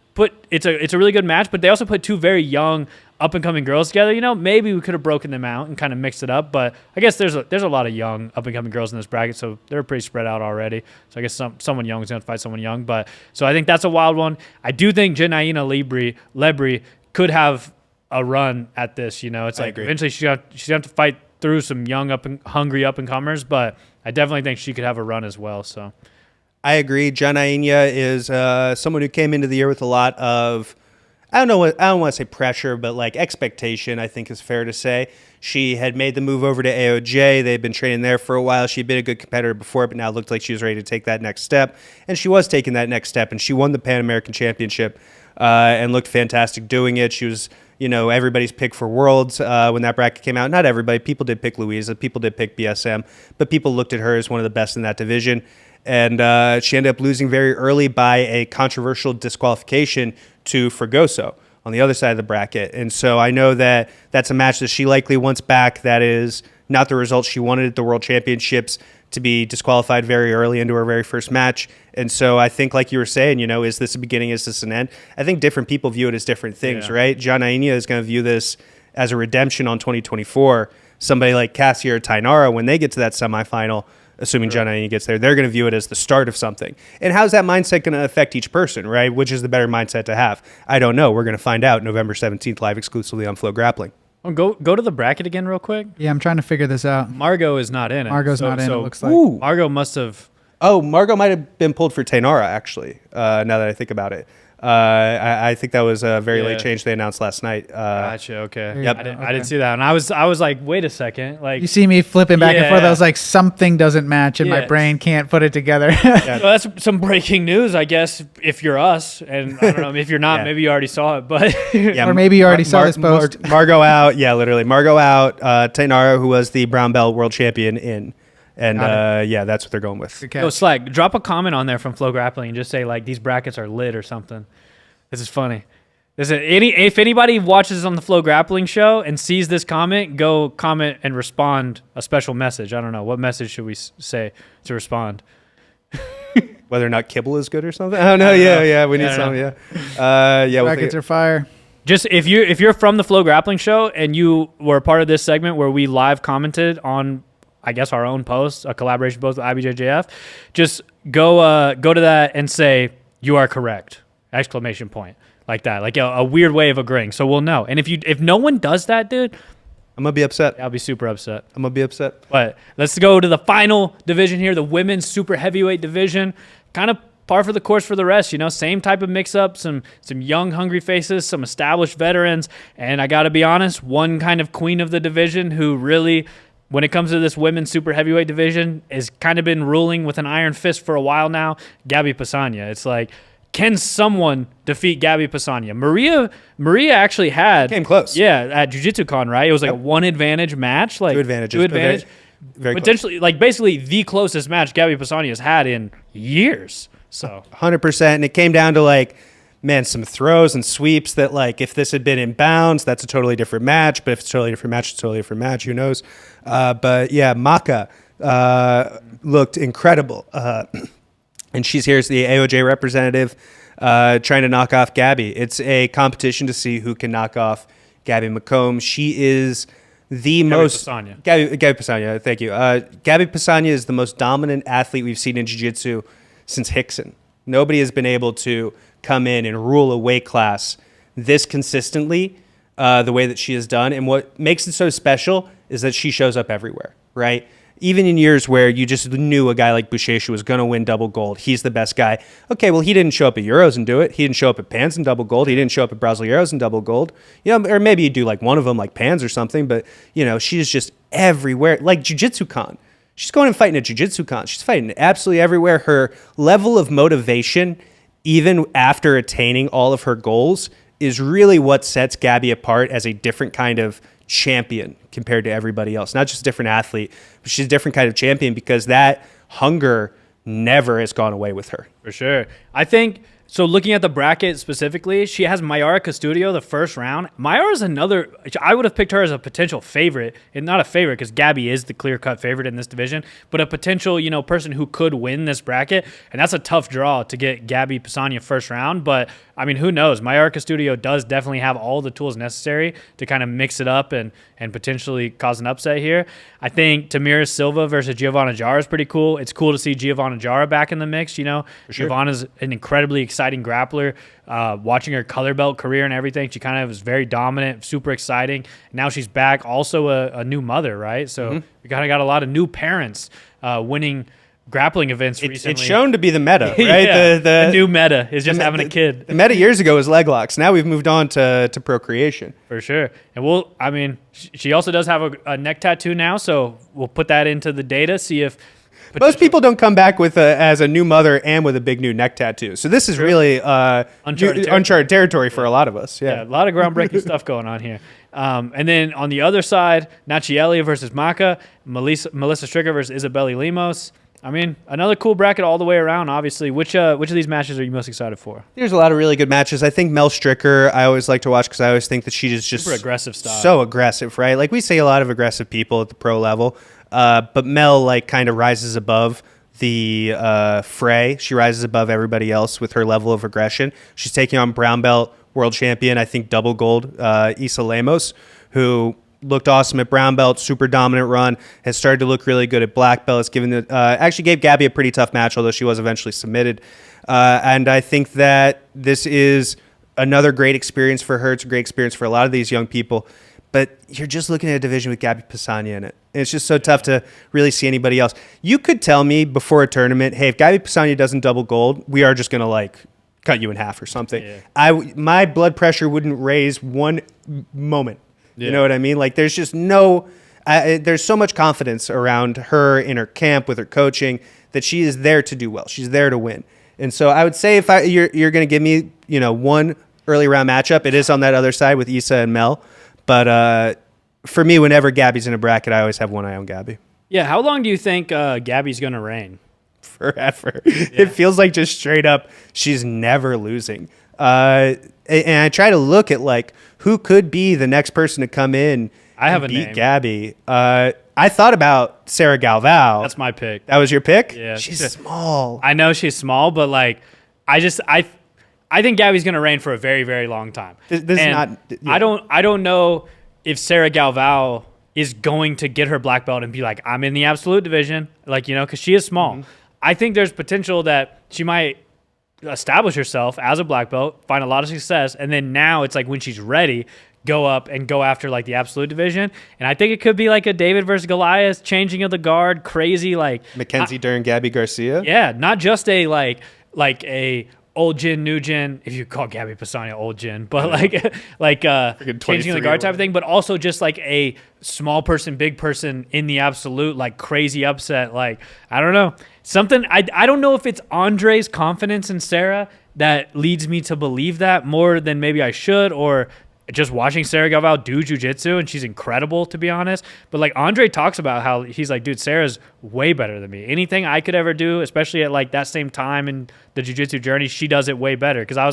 It's a really good match, but they also put two very young up and coming girls together. You know, maybe we could have broken them out and kind of mixed it up, but I guess there's a lot of young up and coming girls in this bracket, so they're pretty spread out already. So I guess someone young is going to fight someone young, but so I think that's a wild one. I do think Janaína Lebri could have a run at this. You know, it's like eventually she's going to have to fight through some young hungry up and comers, but I definitely think she could have a run as well. So I agree. Janaína is someone who came into the year with a lot of, I don't want to say pressure, but like expectation, I think is fair to say. She had made the move over to AOJ. They'd been training there for a while. She'd been a good competitor before, but now it looked like she was ready to take that next step. And she was taking that next step, and she won the Pan American Championship and looked fantastic doing it. She was, everybody's pick for Worlds when that bracket came out. Not everybody. People did pick Louisa. People did pick BSM. But people looked at her as one of the best in that division. And she ended up losing very early by a controversial disqualification to Fragoso on the other side of the bracket. And so I know that that's a match that she likely wants back. That is not the result she wanted at the World Championships, to be disqualified very early into her very first match. And so I think, like you were saying, is this a beginning? Is this an end? I think different people view it as different things, right? Janaína is going to view this as a redemption on 2024. Somebody like Cassie or Tainara, when they get to that semifinal, assuming Janaína gets there, they're going to view it as the start of something. And how's that mindset going to affect each person, right? Which is the better mindset to have? I don't know. We're going to find out November 17th, live exclusively on FloGrappling. Oh, go to the bracket again real quick. Yeah, I'm trying to figure this out. Margot is not in it. Margot's not in, it looks like. Ooh. Margot must have... Oh, Margot might have been pulled for Tainara, actually, now that I think about it. I think that was a very late change they announced last night. Gotcha. Okay. Yep. I didn't see that, and I was like, wait a second, like You see me flipping back and forth. I Yeah. was like, something doesn't match, and my Yeah. brain can't put it together. Well, that's some breaking news, I guess, if you're us, and I don't know if you're not, Yeah. maybe you already saw it, but Yeah, Or maybe you already saw this post. Margot out. Yeah, literally. Margot out. Tainara, who was the brown belt world champion, in. And that's what they're going with. Okay. Yo, Slag, drop a comment on there from FloGrappling and just say like these brackets are lit or something. This is funny. If anybody watches on the FloGrappling show and sees this comment, go comment and respond a special message. I don't know. What message should we say to respond? Whether or not kibble is good or something. Oh no, yeah. We need some. Yeah, Brackets are fire. Just if you're from the FloGrappling show and you were a part of this segment where we live commented on, I guess, our own post, a collaboration post with IBJJF, just go to that and say you are correct! Exclamation point, like that, like a weird way of agreeing. So we'll know. And if no one does that, dude, I'm gonna be upset. I'll be super upset. I'm gonna be upset. But let's go to the final division here, the women's super heavyweight division. Kind of par for the course for the rest, same type of mix-up, some young, hungry faces, some established veterans. And I got to be honest, one kind of queen of the division who really, when it comes to this women's super heavyweight division, has kind of been ruling with an iron fist for a while now, Gabby Pisania. It's like, can someone defeat Gabby Pisania? Maria actually Came close. Yeah, at Jiu-Jitsu Con, right? It was like a one advantage match. Like Two advantages. Two advantage. Very Potentially, like basically the closest match Gabby Pisania has had in years. So 100%. And it came down to like, man, some throws and sweeps that, like, if this had been in bounds, that's a totally different match. But if it's a totally different match, it's a totally different match. Who knows? But yeah, Maka looked incredible. And she's here as the AOJ representative, trying to knock off Gabby. It's a competition to see who can knock off Gabby McComb. She is the most... Pisania. Gabby Pisania, thank you. Gabby Pisania is the most dominant athlete we've seen in jiu-jitsu since Hickson. Nobody has been able to come in and rule a weight class this consistently the way that she has done. And what makes it so special is that she shows up everywhere, right? Even in years where you just knew a guy like Buchecha was going to win double gold. He's the best guy. Okay, well, he didn't show up at Euros and do it. He didn't show up at Pans and double gold. He didn't show up at Brasileiros and double gold. Or maybe you do like one of them, like Pans or something. But, she's just everywhere. Like Jiu-Jitsu Con. She's going and fighting at Jiu-Jitsu Con. She's fighting absolutely everywhere. Her level of motivation, even after attaining all of her goals, is really what sets Gabby apart as a different kind of champion compared to everybody else. Not just a different athlete, but she's a different kind of champion because that hunger never has gone away with her. For sure. I think So looking at the bracket specifically, she has Mayara Custodio the first round. Mayara's another. I would have picked her as a potential favorite, and not a favorite because Gabby is the clear-cut favorite in this division, but a potential person who could win this bracket. And that's a tough draw to get Gabby Pisania first round. But I mean, who knows? Mayara Custodio does definitely have all the tools necessary to kind of mix it up and potentially cause an upset here. I think Tamira Silva versus Giovanna Jara is pretty cool. It's cool to see Giovanna Jara back in the mix. Sure. Giovanna's an incredibly exciting grappler. Watching her color belt career and everything, she kind of was very dominant, super exciting. Now she's back, also a new mother, right? So we kind of got a lot of new parents winning grappling events recently. It's shown to be the meta, right? Yeah, the new meta is just having a kid. The meta years ago was leg locks. Now we've moved on to procreation. For sure. And she also does have a neck tattoo now, so we'll put that into the data, see if... Most people don't come back with as a new mother and with a big new neck tattoo. So this is really uncharted territory for a lot of us. Yeah, a lot of groundbreaking stuff going on here. And then on the other side, Nachieli versus Maka, Melissa Stricker versus Isabelle Lemos. I mean, another cool bracket all the way around, obviously. Which of these matches are you most excited for? There's a lot of really good matches. I think Mel Stricker, I always like to watch because I always think that she is just super aggressive style. So aggressive, right? Like we see a lot of aggressive people at the pro level, but Mel kind of rises above the fray. She rises above everybody else with her level of aggression. She's taking on brown belt world champion, I think double gold, Isa Lemos, who looked awesome at brown belt, super dominant run, has started to look really good at black belt. It's actually gave Gabby a pretty tough match, although she was eventually submitted. And I think that this is another great experience for her. It's a great experience for a lot of these young people. But you're just looking at a division with Gabby Pisania in it. And it's just so tough to really see anybody else. You could tell me before a tournament, hey, if Gabby Pisania doesn't double gold, we are just going to cut you in half or something. Yeah. My blood pressure wouldn't raise one moment. Yeah. You know what I mean? There's just there's so much confidence around her in her camp with her coaching that she is there to do well. She's there to win. And so I would say if you're going to give me, one early round matchup, it is on that other side with Issa and Mel. But for me, whenever Gabby's in a bracket, I always have one eye on Gabby. Yeah. How long do you think Gabby's going to reign? Forever. Yeah. It feels like just straight up, she's never losing. And I try to look at who could be the next person to come in and beat name. Gabby. I thought about Sarah Galvao. That's my pick. That was your pick? Yeah. She's small. I know she's small, but I think Gabby's going to reign for a very, very long time. This is not. Yeah. I don't know if Sarah Galvao is going to get her black belt and be like, I'm in the absolute division, because she is small. Mm-hmm. I think there's potential that she might establish herself as a black belt, find a lot of success, and then now it's when she's ready, go up and go after the absolute division. And I think it could be a David versus Goliath, changing of the guard, crazy Mackenzie Dern, Gabby Garcia. Yeah, not just a a old gin, new gin, if you call Gabby Pisania old gin, but changing the guard type of thing, but also just a small person, big person in the absolute, crazy upset. I don't know. Something, I don't know if it's Andre's confidence in Sarah that leads me to believe that more than maybe I should, or just watching Sarah Galvao do jiu-jitsu, and she's incredible, to be honest. But Andre talks about how he's dude, Sarah's way better than me. Anything I could ever do, especially at that same time in the jiu-jitsu journey, she does it way better. Because I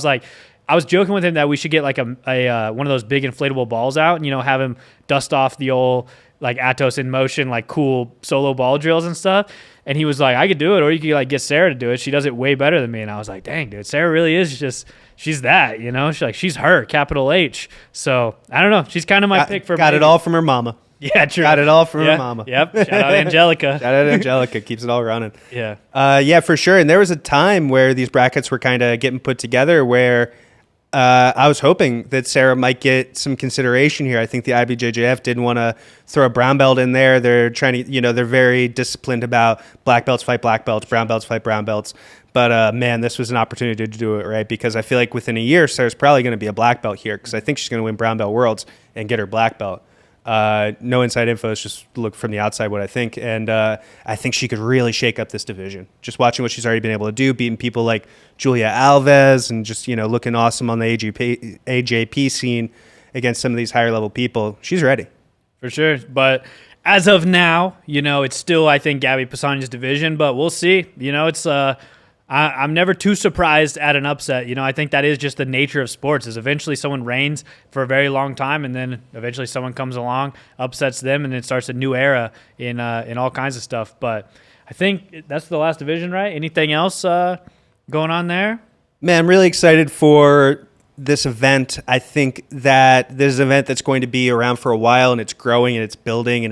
was joking with him that we should get a one of those big inflatable balls out and have him dust off the old Atos in motion cool solo ball drills and stuff. And he was I could do it, or you could get Sarah to do it. She does it way better than me. And I was dang, dude, Sarah really is just. She's that, she's her, capital H. So, I don't know. She's kind of my pick for Got it all from her mama. Yeah, true. Got it all from her mama. Yep. Shout out Angelica. Shout out Angelica. Keeps it all running. Yeah. Yeah, for sure. And there was a time where these brackets were kind of getting put together where I was hoping that Sarah might get some consideration here. I think the IBJJF didn't want to throw a brown belt in there. They're trying to, they're very disciplined about black belts fight black belts, brown belts fight brown belts. But, man, this was an opportunity to do it, right? Because I feel like within a year, Sarah's probably going to be a black belt here because I think she's going to win brown belt worlds and get her black belt. No inside info. It's just look from the outside what I think. And I think she could really shake up this division. Just watching what she's already been able to do, beating people like Julia Alves and just, looking awesome on the AJP scene against some of these higher level people. She's ready. For sure. But as of now, it's still, I think, Gabby Pisania's division. But we'll see. It's I'm never too surprised at an upset. You know, I think that is just the nature of sports, is eventually someone reigns for a very long time, and then eventually someone comes along, upsets them, and it starts a new era in all kinds of stuff. But I think that's the last division, right? Anything else going on there? Man, I'm really excited for this event. I think that this is an event that's going to be around for a while, and it's growing and it's building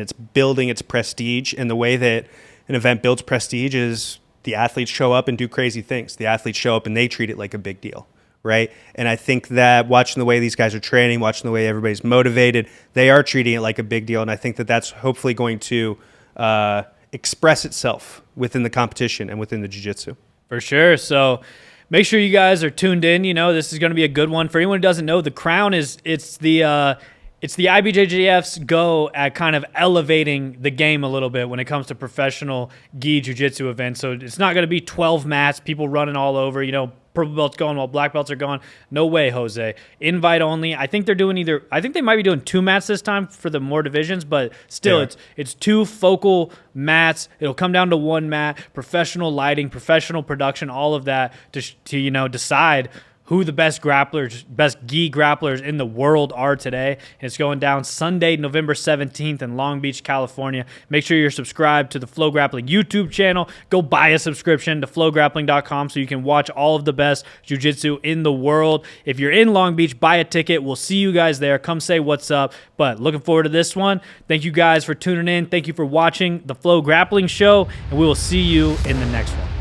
its prestige. And the way that an event builds prestige is the athletes show up and do crazy things. The athletes show up and they treat it like a big deal, right? And I think that watching the way these guys are training, watching the way everybody's motivated, they are treating it like a big deal. And I think that that's hopefully going to express itself within the competition and within the jiu-jitsu. For sure. So make sure you guys are tuned in. You know, this is going to be a good one. For anyone who doesn't know, The Crown it's the IBJJF's go at kind of elevating the game a little bit when it comes to professional gi jiu-jitsu events. So it's not going to be 12 mats, people running all over, you know, purple belts going while black belts are going. No way, Jose. Invite only. I think they might be doing 2 mats this time for the more divisions, but still, it's 2 focal mats. It'll come down to 1 mat, professional lighting, professional production, all of that to you know, decide who the best grapplers, best gi grapplers in the world are today. And it's going down Sunday, November 17th in Long Beach, California. Make sure you're subscribed to the FloGrappling YouTube channel. Go buy a subscription to FloGrappling.com so you can watch all of the best jiu-jitsu in the world. If you're in Long Beach, buy a ticket. We'll see you guys there. Come say what's up. But looking forward to this one. Thank you guys for tuning in. Thank you for watching the FloGrappling Show, and we will see you in the next one.